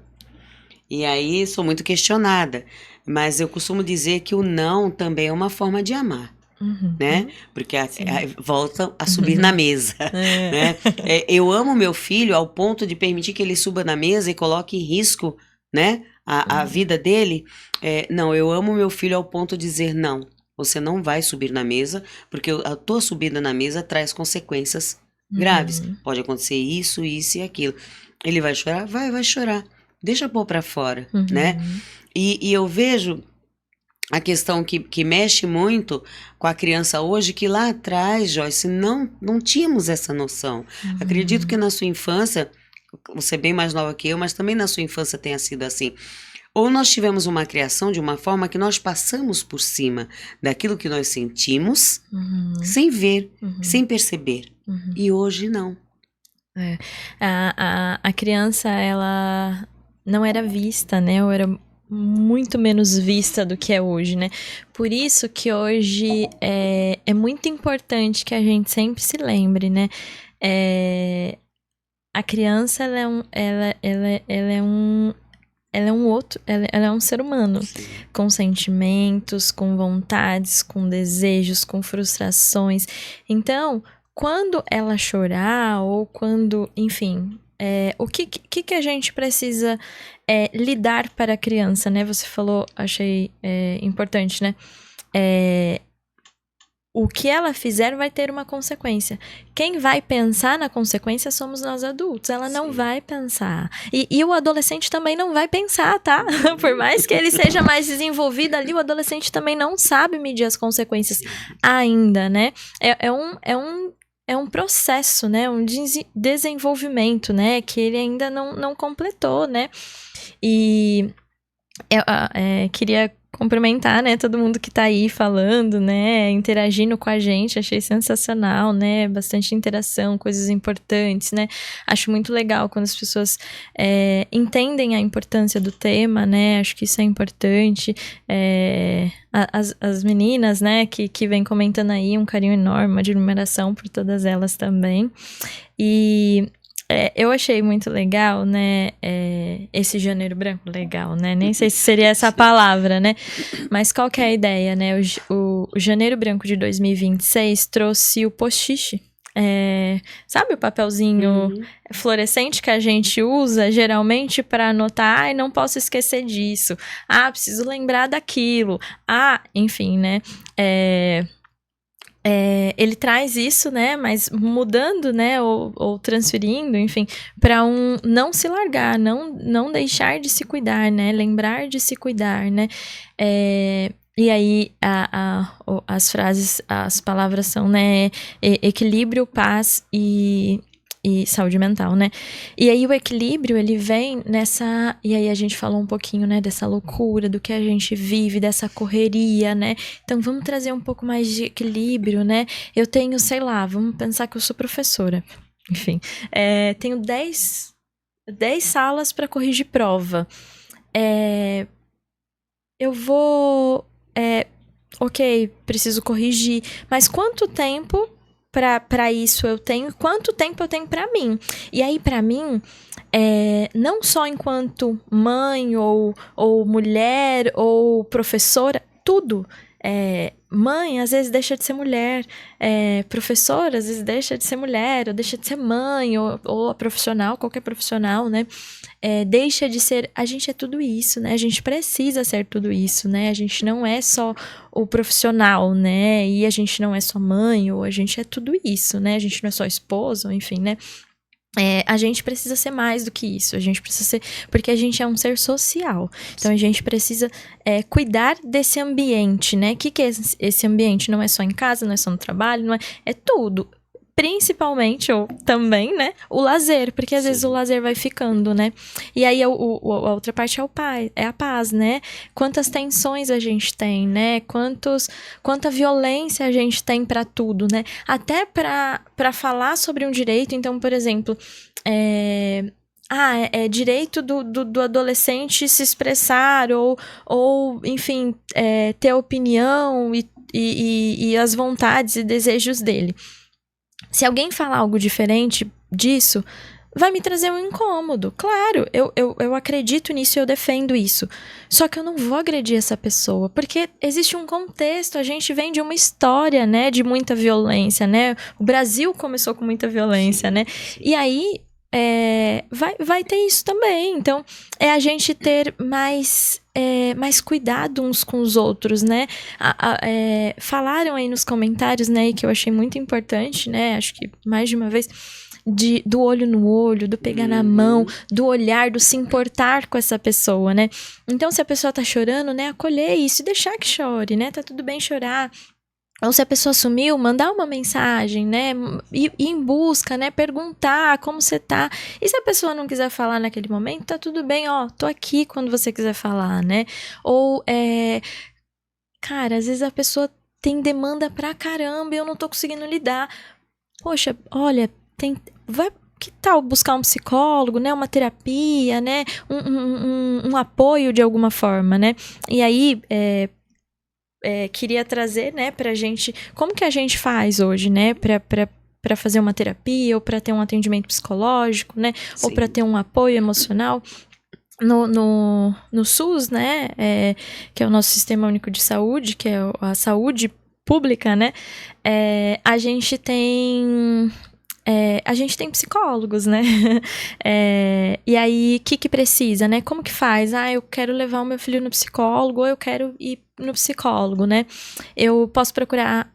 E aí sou muito questionada, mas eu costumo dizer que o não também é uma forma de amar. Né? Porque volta a subir na mesa, né? Eu amo meu filho ao ponto de permitir que ele suba na mesa e coloque em risco, né, a vida dele. Não, eu amo meu filho ao ponto de dizer não, você não vai subir na mesa, porque a tua subida na mesa traz consequências graves. Pode acontecer isso, isso e aquilo. Ele vai chorar? Vai chorar. Deixa pôr pra fora, né? E eu vejo a questão que mexe muito com a criança hoje, que lá atrás, Joyce, não tínhamos essa noção. Acredito que na sua infância, você é bem mais nova que eu, mas também na sua infância tenha sido assim. Ou nós tivemos uma criação de uma forma que nós passamos por cima daquilo que nós sentimos, sem ver, sem perceber. E hoje não. A criança, ela não era vista, né? Ou era muito menos vista do que é hoje, né? Por isso que hoje é muito importante que a gente sempre se lembre, né? A criança, ela é um ser humano. Sim. Com sentimentos, com vontades, com desejos, com frustrações. Então, quando ela chorar ou quando, enfim, o que a gente precisa lidar para a criança, né? Você falou, achei importante, né? O que ela fizer vai ter uma consequência. Quem vai pensar na consequência somos nós adultos. Ela não vai pensar. E o adolescente também não vai pensar, tá? Por mais que ele seja mais desenvolvido ali, o adolescente também não sabe medir as consequências ainda, né? É um processo, né? Um desenvolvimento, né? Que ele ainda não completou, né? E eu queria cumprimentar, né, todo mundo que tá aí falando, né, interagindo com a gente, achei sensacional, né, bastante interação, coisas importantes, né, acho muito legal quando as pessoas entendem a importância do tema, né, acho que isso é importante, as meninas, né, que vem comentando aí, um carinho enorme, uma admiração por todas elas também, e eu achei muito legal, né, esse janeiro branco, legal, né, nem sei se seria essa palavra, né, mas qual que é a ideia, né, o janeiro branco de 2026 trouxe o post-it, sabe o papelzinho fluorescente que a gente usa geralmente para anotar, não posso esquecer disso, preciso lembrar daquilo, enfim, né, ele traz isso, né, mas mudando, né, ou transferindo, enfim, para não se largar, não deixar de se cuidar, né, lembrar de se cuidar, né, e aí as frases, as palavras são, né, equilíbrio, paz e saúde mental, né? E aí o equilíbrio, ele vem nessa... E aí a gente falou um pouquinho, né, dessa loucura, do que a gente vive, dessa correria, né? Então vamos trazer um pouco mais de equilíbrio, né? Eu tenho, sei lá, vamos pensar que eu sou professora. Enfim, tenho 10 salas para corrigir prova. Eu vou... ok, preciso corrigir, mas quanto tempo para isso eu tenho, quanto tempo eu tenho para mim? E aí, para mim, não só enquanto mãe, ou mulher, ou professora, tudo. Mãe, às vezes, deixa de ser mulher. Professora, às vezes, deixa de ser mulher, ou deixa de ser mãe, ou a profissional, qualquer profissional, né? Deixa de ser... A gente é tudo isso, né? A gente precisa ser tudo isso, né? A gente não é só o profissional, né? E a gente não é só mãe, ou a gente é tudo isso, né? A gente não é só esposa, enfim, né? A gente precisa ser mais do que isso. A gente precisa ser... Porque a gente é um ser social. Então, a gente precisa cuidar desse ambiente, né? O que é esse ambiente? Não é só em casa, não é só no trabalho, não é... É tudo. Principalmente, ou também, né, o lazer, porque às vezes o lazer vai ficando, né, e aí a outra parte é a paz, né, quantas tensões a gente tem, né, quanta violência a gente tem pra tudo, né, até pra falar sobre um direito. Então, por exemplo, é direito do adolescente se expressar, ou enfim, ter opinião e as vontades e desejos dele. Se alguém falar algo diferente disso, vai me trazer um incômodo. Claro, eu acredito nisso e eu defendo isso. Só que eu não vou agredir essa pessoa, porque existe um contexto, a gente vem de uma história, né, de muita violência, né? O Brasil começou com muita violência, né? E aí, vai ter isso também. Então, a gente ter mais cuidado uns com os outros, né? Falaram aí nos comentários, né, que eu achei muito importante, né? Acho que mais de uma vez, do olho no olho, do pegar na mão, do olhar, do se importar com essa pessoa, né? Então, se a pessoa tá chorando, né, acolher isso e deixar que chore, né? Tá tudo bem chorar. Ou se a pessoa sumiu, mandar uma mensagem, né? Ir em busca, né? Perguntar como você tá. E se a pessoa não quiser falar naquele momento, tá tudo bem, ó. Tô aqui quando você quiser falar, né? Ou, cara, às vezes a pessoa tem demanda pra caramba e eu não tô conseguindo lidar. Poxa, olha, que tal buscar um psicólogo, né? Uma terapia, né? Um apoio de alguma forma, né? E aí, queria trazer, né, pra gente, como que a gente faz hoje, né, pra fazer uma terapia, ou pra ter um atendimento psicológico, né, ou pra ter um apoio emocional. No SUS, né, que é o nosso Sistema Único de Saúde, que é a saúde pública, né, a gente tem psicólogos, né? E aí, o que precisa, né? Como que faz? Eu quero levar o meu filho no psicólogo, ou eu quero ir no psicólogo, né? Eu posso procurar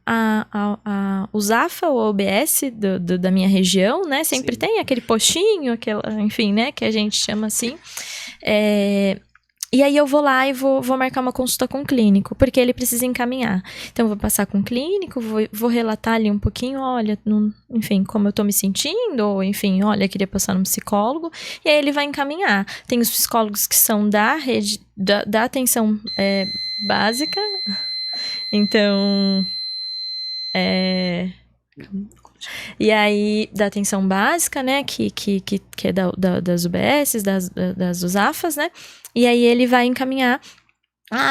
o Zafa ou a OBS da minha região, né? Sempre tem aquele postinho, enfim, né? Que a gente chama assim. E aí eu vou lá e vou marcar uma consulta com o clínico, porque ele precisa encaminhar. Então eu vou passar com o clínico, vou relatar ali um pouquinho, olha, enfim, como eu tô me sentindo, ou enfim, olha, queria passar no psicólogo, e aí ele vai encaminhar. Tem os psicólogos que são da rede, da atenção básica, então, e aí, da atenção básica, né, que é das UBS, das USAFAs, né, e aí ele vai encaminhar.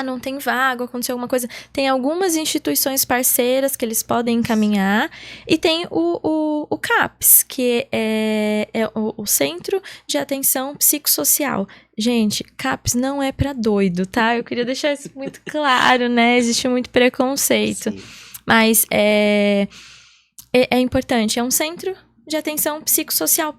Não tem vaga, aconteceu alguma coisa. Tem algumas instituições parceiras que eles podem encaminhar. E tem o CAPS, que é o Centro de Atenção Psicossocial. Gente, CAPS não é pra doido, tá? Eu queria deixar isso muito claro, né? Existe muito preconceito. Sim. Mas é importante. É um centro de atenção psicossocial,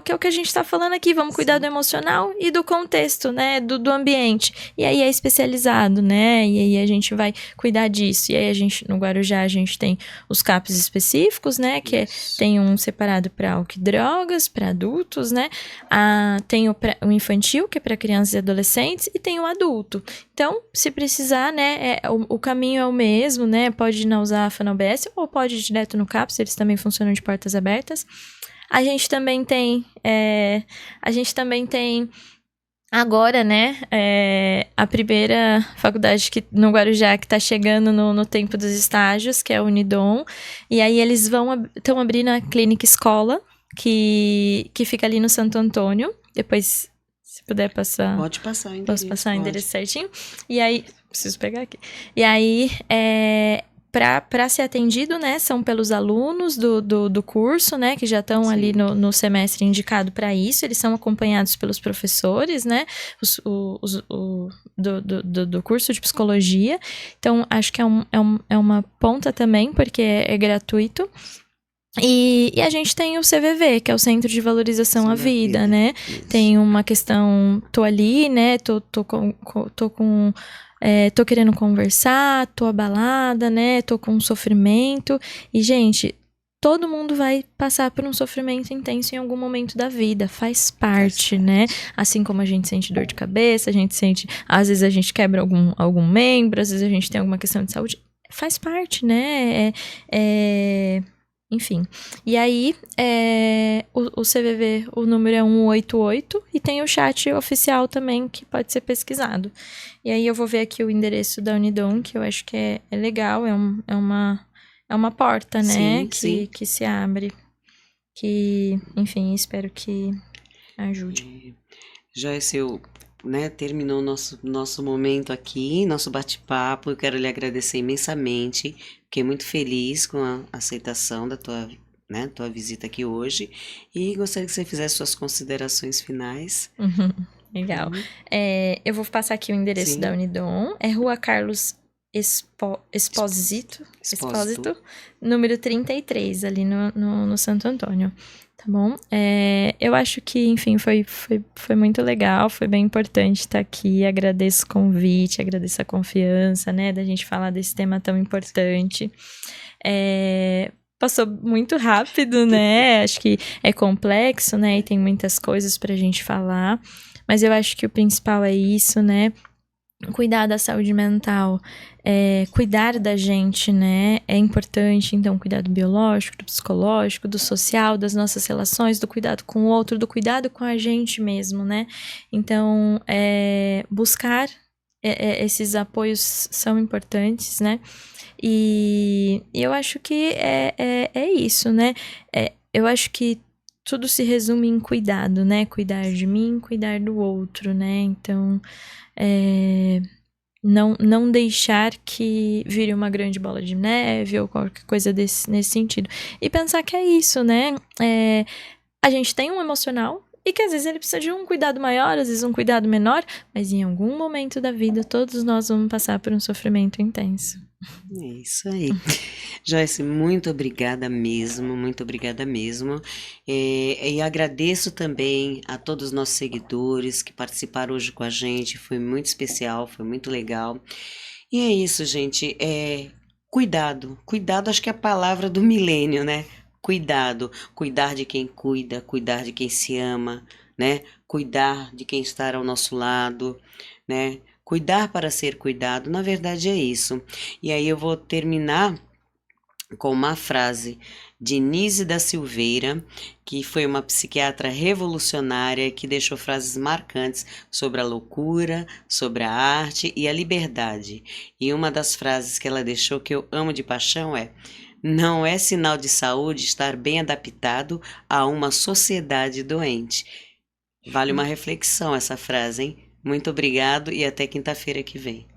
que é o que a gente está falando aqui. Vamos cuidar do emocional e do contexto, né? Do ambiente. E aí é especializado, né? E aí a gente vai cuidar disso. E aí no Guarujá, a gente tem os CAPs específicos, né? Que tem um separado para álcool e drogas, para adultos, né? Tem o infantil, que é para crianças e adolescentes, e tem o adulto. Então, se precisar, né? O caminho é o mesmo, né? Pode ir na USAFA, na UBS, ou pode ir direto no CAPS, eles também funcionam de portas abertas. A gente também tem agora, né, a primeira faculdade no Guarujá que está chegando no tempo dos estágios, que é a Unidom, e aí eles estão abrindo a clínica escola, que fica ali no Santo Antônio. Depois, se puder passar... Pode passar o endereço. Posso passar o endereço certinho? E aí, preciso pegar aqui. E aí, para ser atendido, né, são pelos alunos do curso, né, que já estão ali no semestre indicado para isso. Eles são acompanhados pelos professores, né, do curso de psicologia. Então, acho que é uma ponta também, porque é gratuito. E a gente tem o CVV, que é o Centro de Valorização à Vida, né? Isso. Tem uma questão, tô ali, né? Tô querendo conversar, tô abalada, né? Tô com sofrimento. E, gente, todo mundo vai passar por um sofrimento intenso em algum momento da vida. Faz parte, né? Assim como a gente sente dor de cabeça, a gente sente... Às vezes a gente quebra algum membro, às vezes a gente tem alguma questão de saúde. Faz parte, né? Enfim, e aí o CVV, o número é 188, e tem o chat oficial também, que pode ser pesquisado. E aí eu vou ver aqui o endereço da Unidom, que eu acho que é legal, é uma porta, né, que se abre, que, enfim, espero que ajude. Joyce, terminou nosso momento aqui, nosso bate-papo. Eu quero lhe agradecer imensamente. Fiquei muito feliz com a aceitação da tua visita aqui hoje. E gostaria que você fizesse suas considerações finais. Legal. Eu vou passar aqui o endereço da Unidom. É Rua Carlos Expósito, número 33, ali no Santo Antônio. Tá bom? Eu acho que, enfim, foi muito legal, foi bem importante estar aqui. Agradeço o convite, agradeço a confiança, né, da gente falar desse tema tão importante. Passou muito rápido, né? Acho que é complexo, né? E tem muitas coisas pra gente falar. Mas eu acho que o principal é isso, né? Cuidar da saúde mental, cuidar da gente, né? É importante, então, cuidar do biológico, do psicológico, do social, das nossas relações, do cuidado com o outro, do cuidado com a gente mesmo, né? Então, buscar esses apoios são importantes, né? E eu acho que é isso, né? Eu acho que tudo se resume em cuidado, né? Cuidar de mim, cuidar do outro, né? Então, não deixar que vire uma grande bola de neve ou qualquer coisa nesse sentido. E pensar que é isso, né? A gente tem um emocional e que às vezes ele precisa de um cuidado maior, às vezes um cuidado menor, mas em algum momento da vida todos nós vamos passar por um sofrimento intenso. É isso aí. Joyce, muito obrigada mesmo, muito obrigada mesmo. E agradeço também a todos os nossos seguidores que participaram hoje com a gente, foi muito especial, foi muito legal. E é isso, gente, cuidado, acho que é a palavra do milênio, né? Cuidar de quem cuida, cuidar de quem se ama, né? Cuidar de quem está ao nosso lado, né? Cuidar para ser cuidado, na verdade é isso. E aí eu vou terminar com uma frase de Nise da Silveira, que foi uma psiquiatra revolucionária que deixou frases marcantes sobre a loucura, sobre a arte e a liberdade. E uma das frases que ela deixou que eu amo de paixão é: não é sinal de saúde estar bem adaptado a uma sociedade doente. Vale uma reflexão essa frase, hein? Muito obrigado e até quinta-feira que vem.